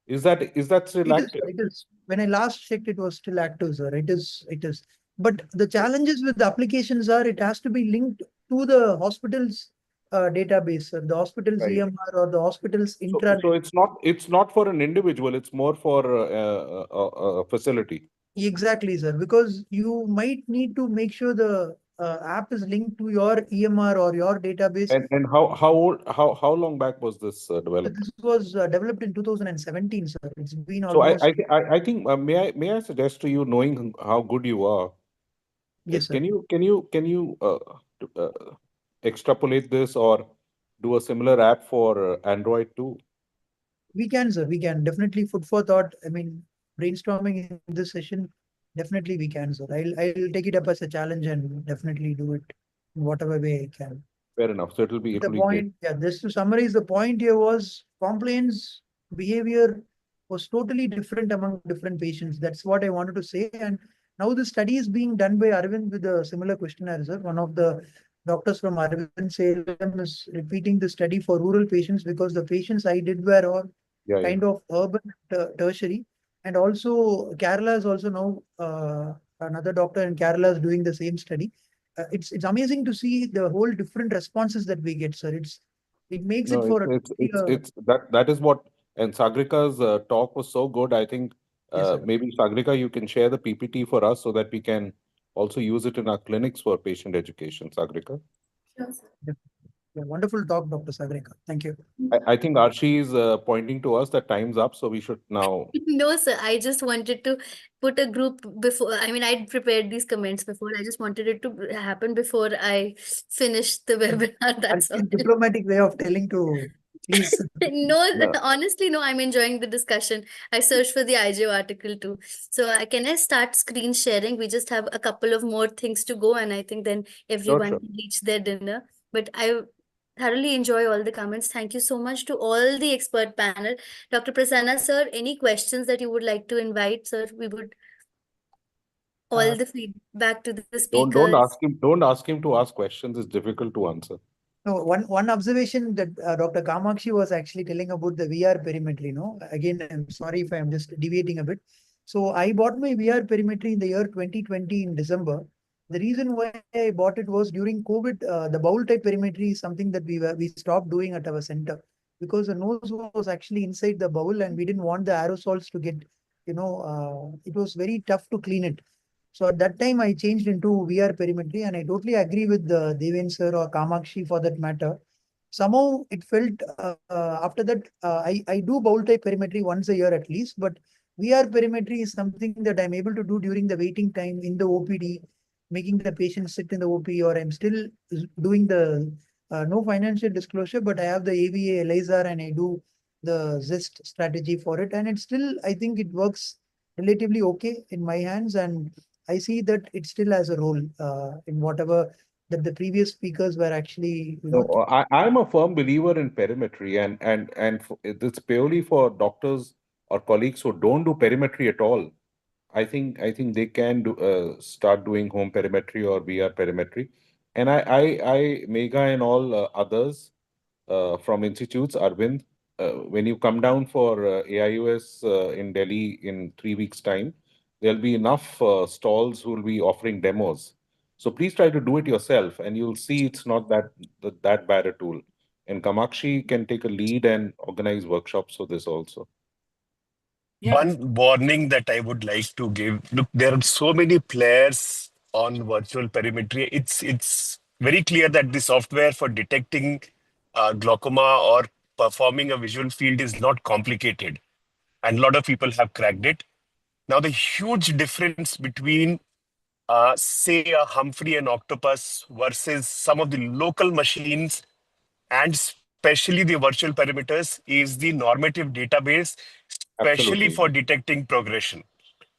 Is that still active? It is. When I last checked, it was still active, sir. It is. But the challenges with the applications are it has to be linked to the hospital's database, sir. The hospital's Right. EMR or the hospital's intranet. So it's not for an individual. It's more for a facility. Exactly, sir. Because you might need to make sure the app is linked to your EMR or your database. And how long back was this developed? This was developed in 2017, sir. It's been So almost. I think may I suggest to you, knowing how good you are, Yes, sir. can you extrapolate this or do a similar app for Android too? We can, sir. We can definitely food for thought. I mean, brainstorming in this session, definitely we can, sir. I'll take it up as a challenge and definitely do it in whatever way I can. Fair enough. So it'll be The great. point, yeah, just to summarize, the point here was compliance behavior was totally different among different patients. That's what I wanted to say. And now the study is being done by Arvind with a similar questionnaire, sir. One of the doctors from Arvind Salem is repeating the study for rural patients because the patients I did were all kind of urban tertiary. And also Kerala is also now another doctor in Kerala is doing the same study. It's amazing to see the whole different responses that we get, sir. It makes it for it's that is what, and Sagrika's talk was so good. I think maybe Sagrika, you can share the PPT for us so that we can also use it in our clinics for patient education. Sagrika. Sure, sir. Yeah, wonderful talk, Dr. Sagrika. Thank you. I think Arshi is pointing to us that time's up, so we should now. No, sir. I just wanted to put a group before. I mean, I'd prepared these comments before. I just wanted it to happen before I finish the webinar. That's all. Diplomatic way of telling to please. No, honestly, no, I'm enjoying the discussion. I searched for the IGO article too. So can I start screen sharing? We just have a couple of more things to go, and I think then everyone Sure. can reach their dinner. But I thoroughly enjoy all the comments. Thank you so much to all the expert panel. Dr. Prasanna, sir, any questions that you would like to invite, sir? We would all the feedback to the speakers. Don't ask him to ask questions. It's difficult to answer. No, one observation that Dr. Kamakshi was actually telling about the VR perimetry. No, again, I'm sorry if I'm just deviating a bit. So I bought my VR perimetry in the year 2020 in December. The reason why I bought it was during COVID. The bowl type perimetry is something that we stopped doing at our center. because the nose was actually inside the bowl and we didn't want the aerosols to get, it was very tough to clean it. So at that time, I changed into VR perimetry, and I totally agree with Deven sir or Kamakshi for that matter. Somehow it felt after that, I do bowl type perimetry once a year at least, but VR perimetry is something that I'm able to do during the waiting time in the OPD, making the patient sit in the OP, or I'm still doing the no financial disclosure, but I have the AVA ELISAR and I do the ZEST strategy for it. And it still, I think it works relatively okay in my hands. And I see that it still has a role in whatever that the previous speakers were actually, No, I'm a firm believer in perimetry, and it's purely for doctors or colleagues who don't do perimetry at all. I think they can do start doing home perimetry or VR perimetry, and I Mega and all others from institutes, Arvind, when you come down for AIOS in Delhi in 3 weeks' time, there'll be enough stalls who will be offering demos. So please try to do it yourself, and you'll see it's not that bad a tool. And Kamakshi can take a lead and organize workshops for this also. One warning that I would like to give, look, there are so many players on virtual perimetry. It's very clear that the software for detecting glaucoma or performing a visual field is not complicated. And a lot of people have cracked it. Now, the huge difference between, say, a Humphrey and Octopus versus some of the local machines, and especially the virtual perimeters, is the normative database, especially Absolutely. for detecting progression.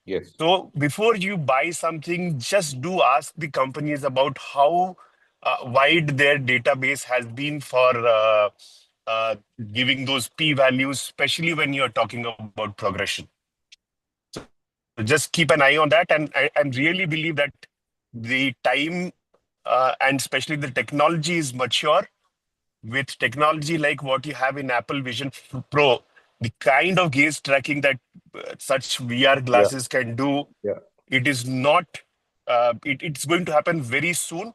Yes. So before you buy something, just do ask the companies about how wide their database has been for giving those p-values, especially when you're talking about progression. So just keep an eye on that. And I really believe that the time and especially the technology is mature. With technology like what you have in Apple Vision Pro, the kind of gaze tracking that such VR glasses can do, it is not, it's going to happen very soon.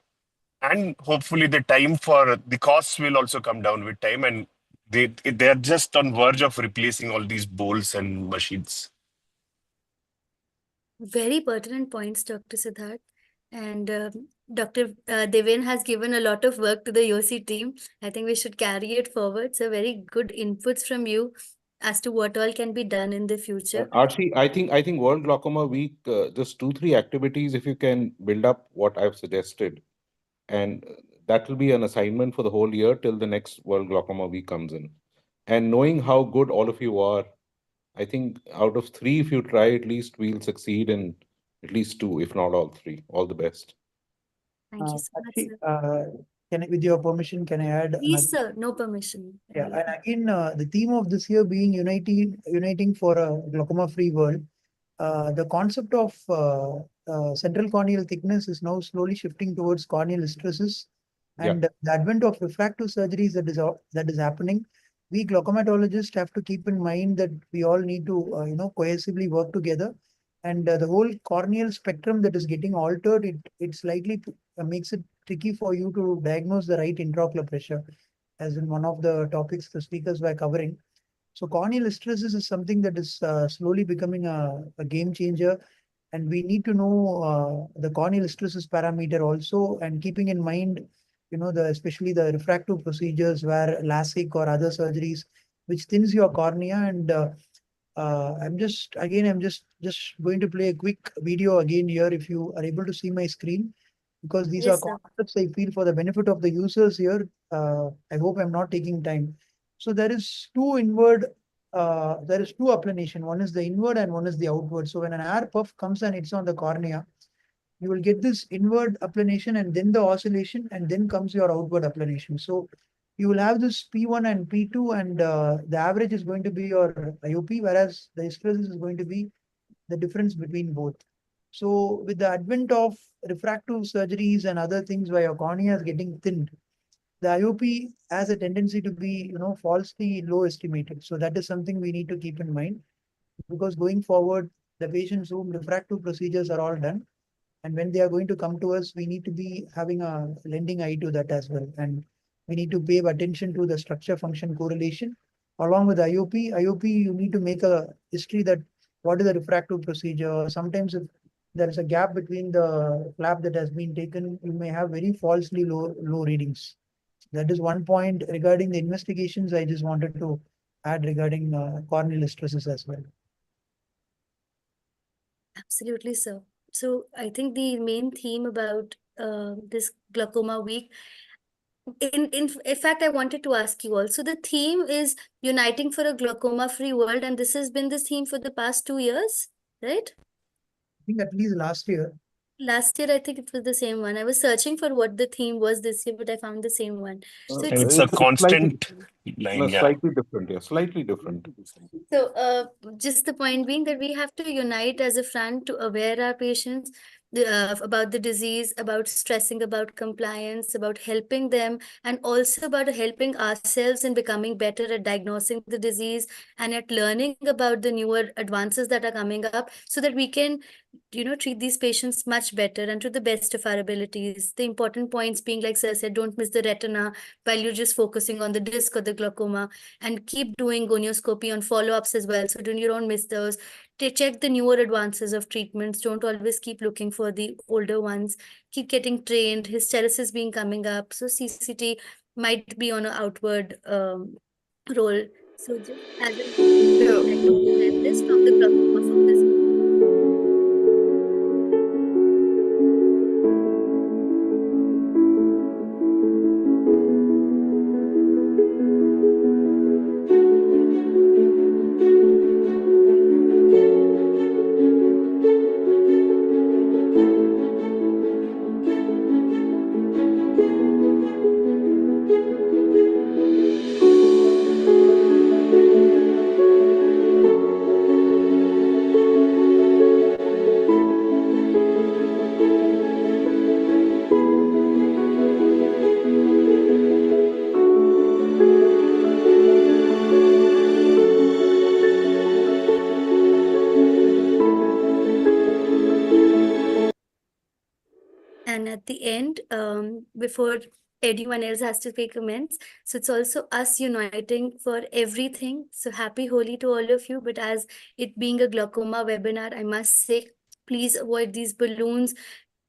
And hopefully the time for the costs will also come down with time. And they're just on verge of replacing all these bowls and machines. Very pertinent points, Dr. Siddharth. And Dr. Deven has given a lot of work to the YOSI team. I think we should carry it forward. So very good inputs from you as to what all can be done in the future. Archie, I think World Glaucoma Week, just 2-3 activities, if you can build up what I've suggested, and that will be an assignment for the whole year till the next World Glaucoma Week comes in. And knowing how good all of you are, I think out of 3, if you try, at least we'll succeed in at least 2, if not all 3. All the best. Thank you so much, Actually, sir. with your permission, can I add? Please, sir, no permission. Yeah, and again, the theme of this year being uniting for a glaucoma-free world. The concept of central corneal thickness is now slowly shifting towards corneal hysteresis, and the advent of refractive surgeries that is happening. We glaucomatologists have to keep in mind that we all need to cohesively work together, and the whole corneal spectrum that is getting altered, it slightly makes it tricky for you to diagnose the right intraocular pressure, as in one of the topics the speakers were covering. So corneal hysteresis is something that is slowly becoming a game changer, and we need to know the corneal hysteresis parameter also, and keeping in mind, especially the refractive procedures where LASIK or other surgeries, which thins your cornea. And I'm just going to play a quick video again here, if you are able to see my screen, because these are Yes, sir. concepts I feel for the benefit of the users here. I hope I'm not taking time. So there is two applanation. One is the inward and one is the outward. So when an air puff comes and it's on the cornea, you will get this inward applanation and then the oscillation, and then comes your outward applanation. So you will have this P1 and P2, and the average is going to be your IOP, whereas the hysteresis is going to be the difference between both. So with the advent of refractive surgeries and other things where your cornea is getting thinned, the IOP has a tendency to be, falsely low estimated. So that is something we need to keep in mind, because going forward, the patients whom refractive procedures are all done, and when they are going to come to us, we need to be having a lending eye to that as well. And We need to pay attention to the structure function correlation. Along with IOP, you need to make a history that what is the refractive procedure. Sometimes if there is a gap between the flap that has been taken, you may have very falsely low readings. That is one point regarding the investigations. I just wanted to add regarding corneal stresses as well. Absolutely, sir. So I think the main theme about this glaucoma week, in fact, I wanted to ask you also, the theme is uniting for a glaucoma-free world, and this has been the theme for the past 2 years, right? I think at least last year. Last year, I think it was the same one. I was searching for what the theme was this year, but I found the same one. So And it's a constant line, yeah. Slightly different, yeah, slightly different. So, just the point being that we have to unite as a front to aware our patients about the disease, about stressing about compliance, about helping them, and also about helping ourselves in becoming better at diagnosing the disease and at learning about the newer advances that are coming up so that we can, treat these patients much better and to the best of our abilities. The important points being, like sir said, don't miss the retina while you're just focusing on the disc or the glaucoma, and keep doing gonioscopy on follow-ups as well. So you don't miss those. To check the newer advances of treatments. Don't always keep looking for the older ones. Keep getting trained. Hysteresis being coming up. So CCT might be on an outward role. So just as a this from the glaucoma focus. And at the end, before anyone else has to pay comments, so it's also us uniting for everything. So happy Holi to all of you. But as it being a glaucoma webinar, I must say, please avoid these balloons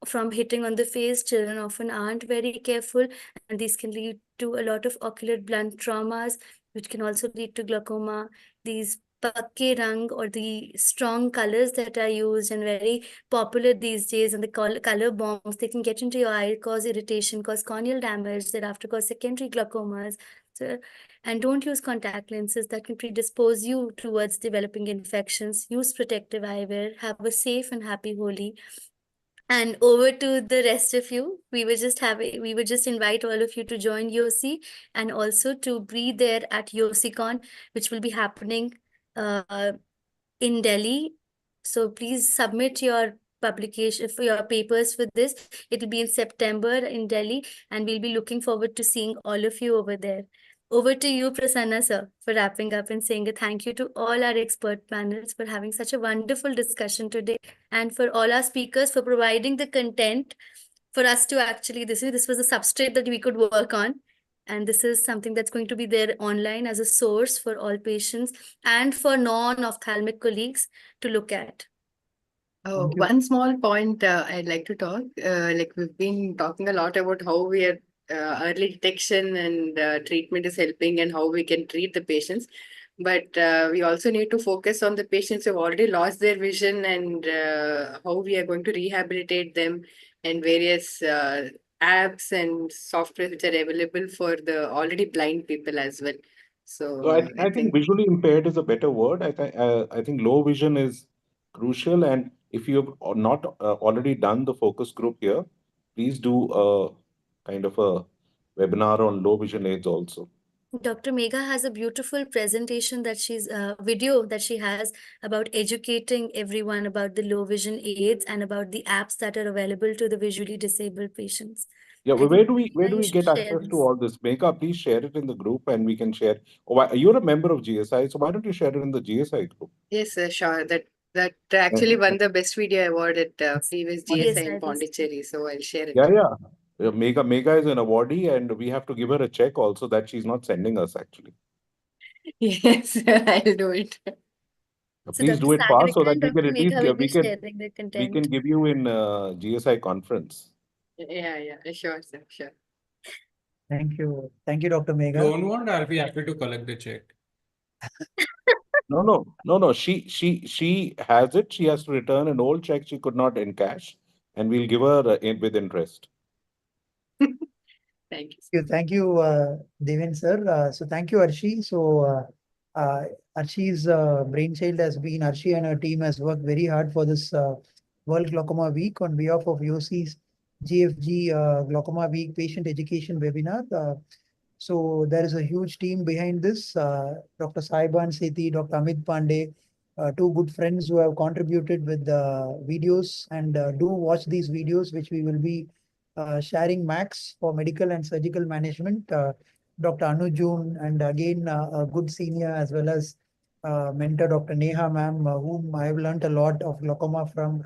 from hitting on the face. Children often aren't very careful, and these can lead to a lot of ocular blunt traumas, which can also lead to glaucoma. These pakke rang or the strong colors that are used and very popular these days, and the color bombs, they can get into your eye, cause irritation, cause corneal damage, thereafter cause secondary glaucomas. So, and don't use contact lenses that can predispose you towards developing infections. Use protective eyewear. Have a safe and happy Holi. And over to the rest of you. We would just invite all of you to join YOSI and also to be there at YOSICon, which will be happening in Delhi. So please submit your publication for your papers for this. It will be in September in Delhi, and we'll be looking forward to seeing all of you over there. Over to you, Prasanna sir, for wrapping up and saying a thank you to all our expert panels for having such a wonderful discussion today, and for all our speakers for providing the content for us to actually, this was a substrate that we could work on. And this is something that's going to be there online as a source for all patients and for non-ophthalmic colleagues to look at. Oh, one small point I'd like to talk. Like we've been talking a lot about how we are early detection and treatment is helping and how we can treat the patients. But we also need to focus on the patients who have already lost their vision and how we are going to rehabilitate them, and various apps and software which are available for the already blind people as well. So I think visually impaired is a better word. I think low vision is crucial. And if you have not already done the focus group here, please do a kind of a webinar on low vision aids also. Dr. Megha has a beautiful presentation that video that she has about educating everyone about the low vision aids and about the apps that are available to the visually disabled patients. Yeah, where do we get access to all this? Megha, please share it in the group and we can share. You're a member of GSI, so why don't you share it in the GSI group? Yes, sure. That actually won the best video award at previous GSI in Yes, Pondicherry. So I'll share it. Yeah. Mega is an awardee, and we have to give her a check also that she's not sending us actually. Yes, I'll do it. So Please Dr. do it fast so Sagrika that and we can Dr. at least Megha will be we can sharing the content. give you in GSI conference. Yeah, sure, sir, sure. Thank you. Thank you, Dr. Megha. Don't want, I'll be happy to collect the check. No. She has it. She has to return an old check she could not encash, and we'll give her with interest. Thank you. Thank you, Deven sir. So thank you, Arshi. So Arshi's brainchild has been, Arshi and her team has worked very hard for this World Glaucoma Week on behalf of YOSI's GFG Glaucoma Week Patient Education Webinar. So there is a huge team behind this. Dr. Saiban Sethi, Dr. Amit Pandey, two good friends who have contributed with the videos, and do watch these videos, which we will be sharing Max for medical and surgical management. Dr. Anujun, and again a good senior as well as mentor, Dr. Neha ma'am, whom I have learned a lot of glaucoma from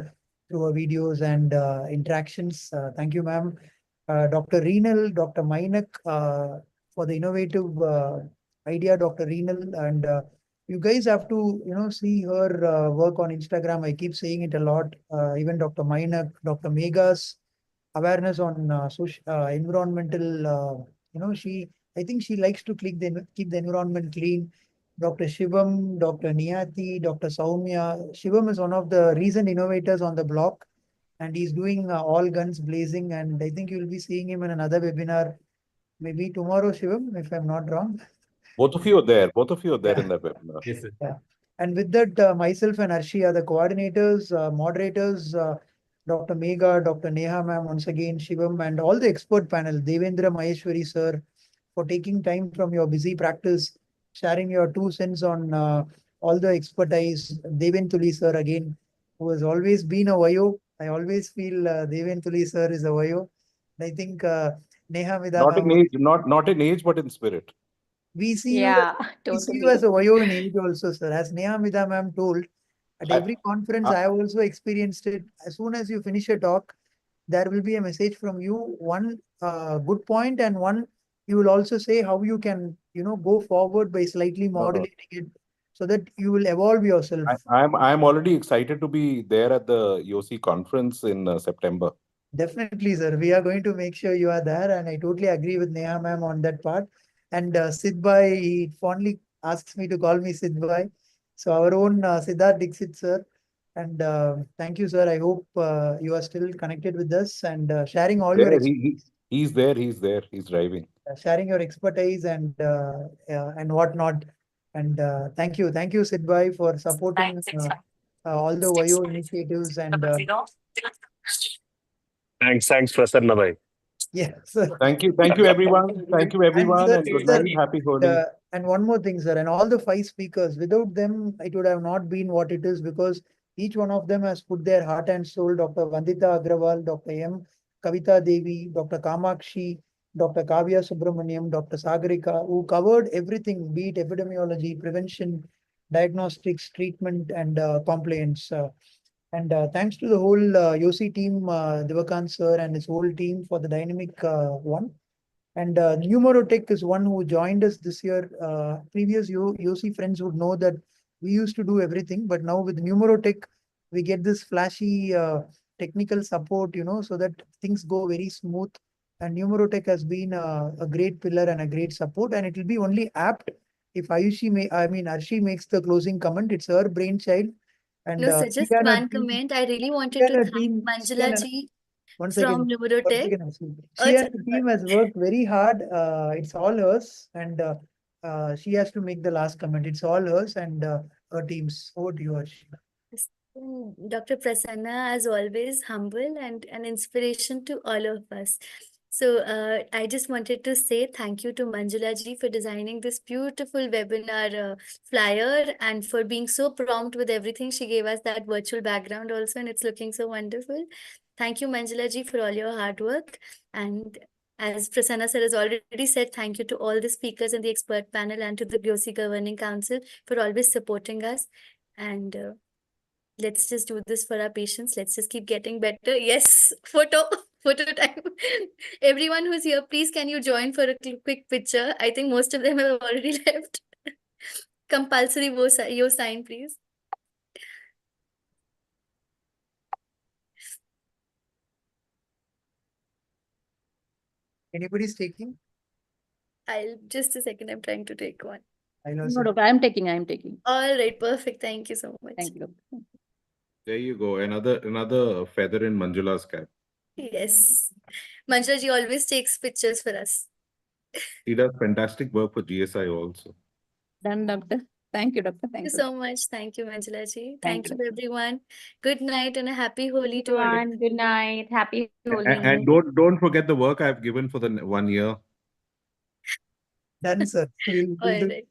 through her videos and interactions. Thank you, ma'am. Dr. Reenal, Dr. Mainak, for the innovative idea, Dr. Reenal, and you guys have to, see her work on Instagram. I keep saying it a lot. Even Dr. Mainak, Dr. Meghas awareness on social, environmental, I think she likes to keep the environment clean. Dr. Shivam, Dr. Niyati, Dr. Saumya. Shivam is one of the recent innovators on the block, and he's doing all guns blazing. And I think you'll be seeing him in another webinar, maybe tomorrow, Shivam, if I'm not wrong. Both of you are there. Both of you are there Yeah. in that webinar. Yes, sir. Yeah. And with that, myself and Arshi are the coordinators, moderators, Dr. Megha, Dr. Neha ma'am, once again, Shivam, and all the expert panel, Devendra Maheshwari sir, for taking time from your busy practice, sharing your 2 cents on all the expertise. Devendra sir, again, who has always been a YO. I always feel Devendra sir is a YO. And I think Neha Mida Not ma'am, in age, not in age, but in spirit. we see Yeah, we see you totally. as a YO in age also, sir. As Neha Mida ma'am told, at I- every conference, I have also experienced it. As soon as you finish a talk, there will be a message from you, one good point, and one you will also say how you can, go forward by slightly No, no. modulating it so that you will evolve yourself. I'm already excited to be there at the YOSI conference in September. Definitely, sir. We are going to make sure you are there, and I totally agree with Neha ma'am on that part. And Sid Bhai, he fondly asks me to call me Sid Bhai. So our own Siddharth Dixit, sir. And thank you, sir. I hope you are still connected with us and sharing all your There, he's there. He's there. He's driving. sharing your expertise and whatnot. And thank you, Sid Bhai, for supporting all the YO initiatives and Thanks, Prasanna bhai. yes. Thank you, everyone. Thank you, And everyone, sir, and sir, very happy Holi. and one more thing, sir, and all the 5 speakers, without them, it would have not been what it is because each one of them has put their heart and soul. Dr. Vandita Agrawal, Dr. M. Kavita Devi, Dr. Kamakshi, Dr. Kavya Subramaniam, Dr. Sagarika, who covered everything, be it epidemiology, prevention, diagnostics, treatment, and compliance. And thanks to the whole YOSI team, Devakant sir and his whole team for the dynamic one. And Numerotech is one who joined us this year. Previous YOSI friends would know that we used to do everything, but now with Numerotech, we get this flashy technical support, so that things go very smooth. And Numerotech has been a great pillar and a great support, and it will be only apt if Arshi makes the closing comment. It's her brainchild. And No, sir, she just and her one team, comment. I really she wanted and to her thank team, Manjula ji one from second. One Numerotech. second, Ashley. Oh, She and sorry. the team has worked very hard. It's all hers, and she has to make the last comment. It's all hers and her team's. Over to you, Ashley. Dr. Prasanna, as always, humble and an inspiration to all of us. So I just wanted to say thank you to Manjula ji for designing this beautiful webinar flyer and for being so prompt with everything. She gave us that virtual background also, and it's looking so wonderful. Thank you, Manjula ji, for all your hard work. And as Prasanna sir has already said, thank you to all the speakers and the expert panel and to the GOSI Governing Council for always supporting us. And let's just do this for our patients. Let's just keep getting better. Yes, photo. Photo time. Everyone who's here, please can you join for a quick picture? I think most of them have already left. Compulsory your sign, please. Anybody's taking? I'll just a second. I'm trying to take one. I know. No, doctor, I'm taking. All right, perfect. Thank you so much. Thank you, doctor. There you go. Another feather in Manjula's cap. Yes. Manjula ji always takes pictures for us. He does fantastic work for GSI also. Done, doctor. Thank you, doctor. Thank you so much. Thank you, Manjula ji. Thank you, everyone. Good night and a happy Holi to all. Everyone, good night. Happy Holi. And don't forget the work I've given for the 1 year. Done, sir. We'll All do right.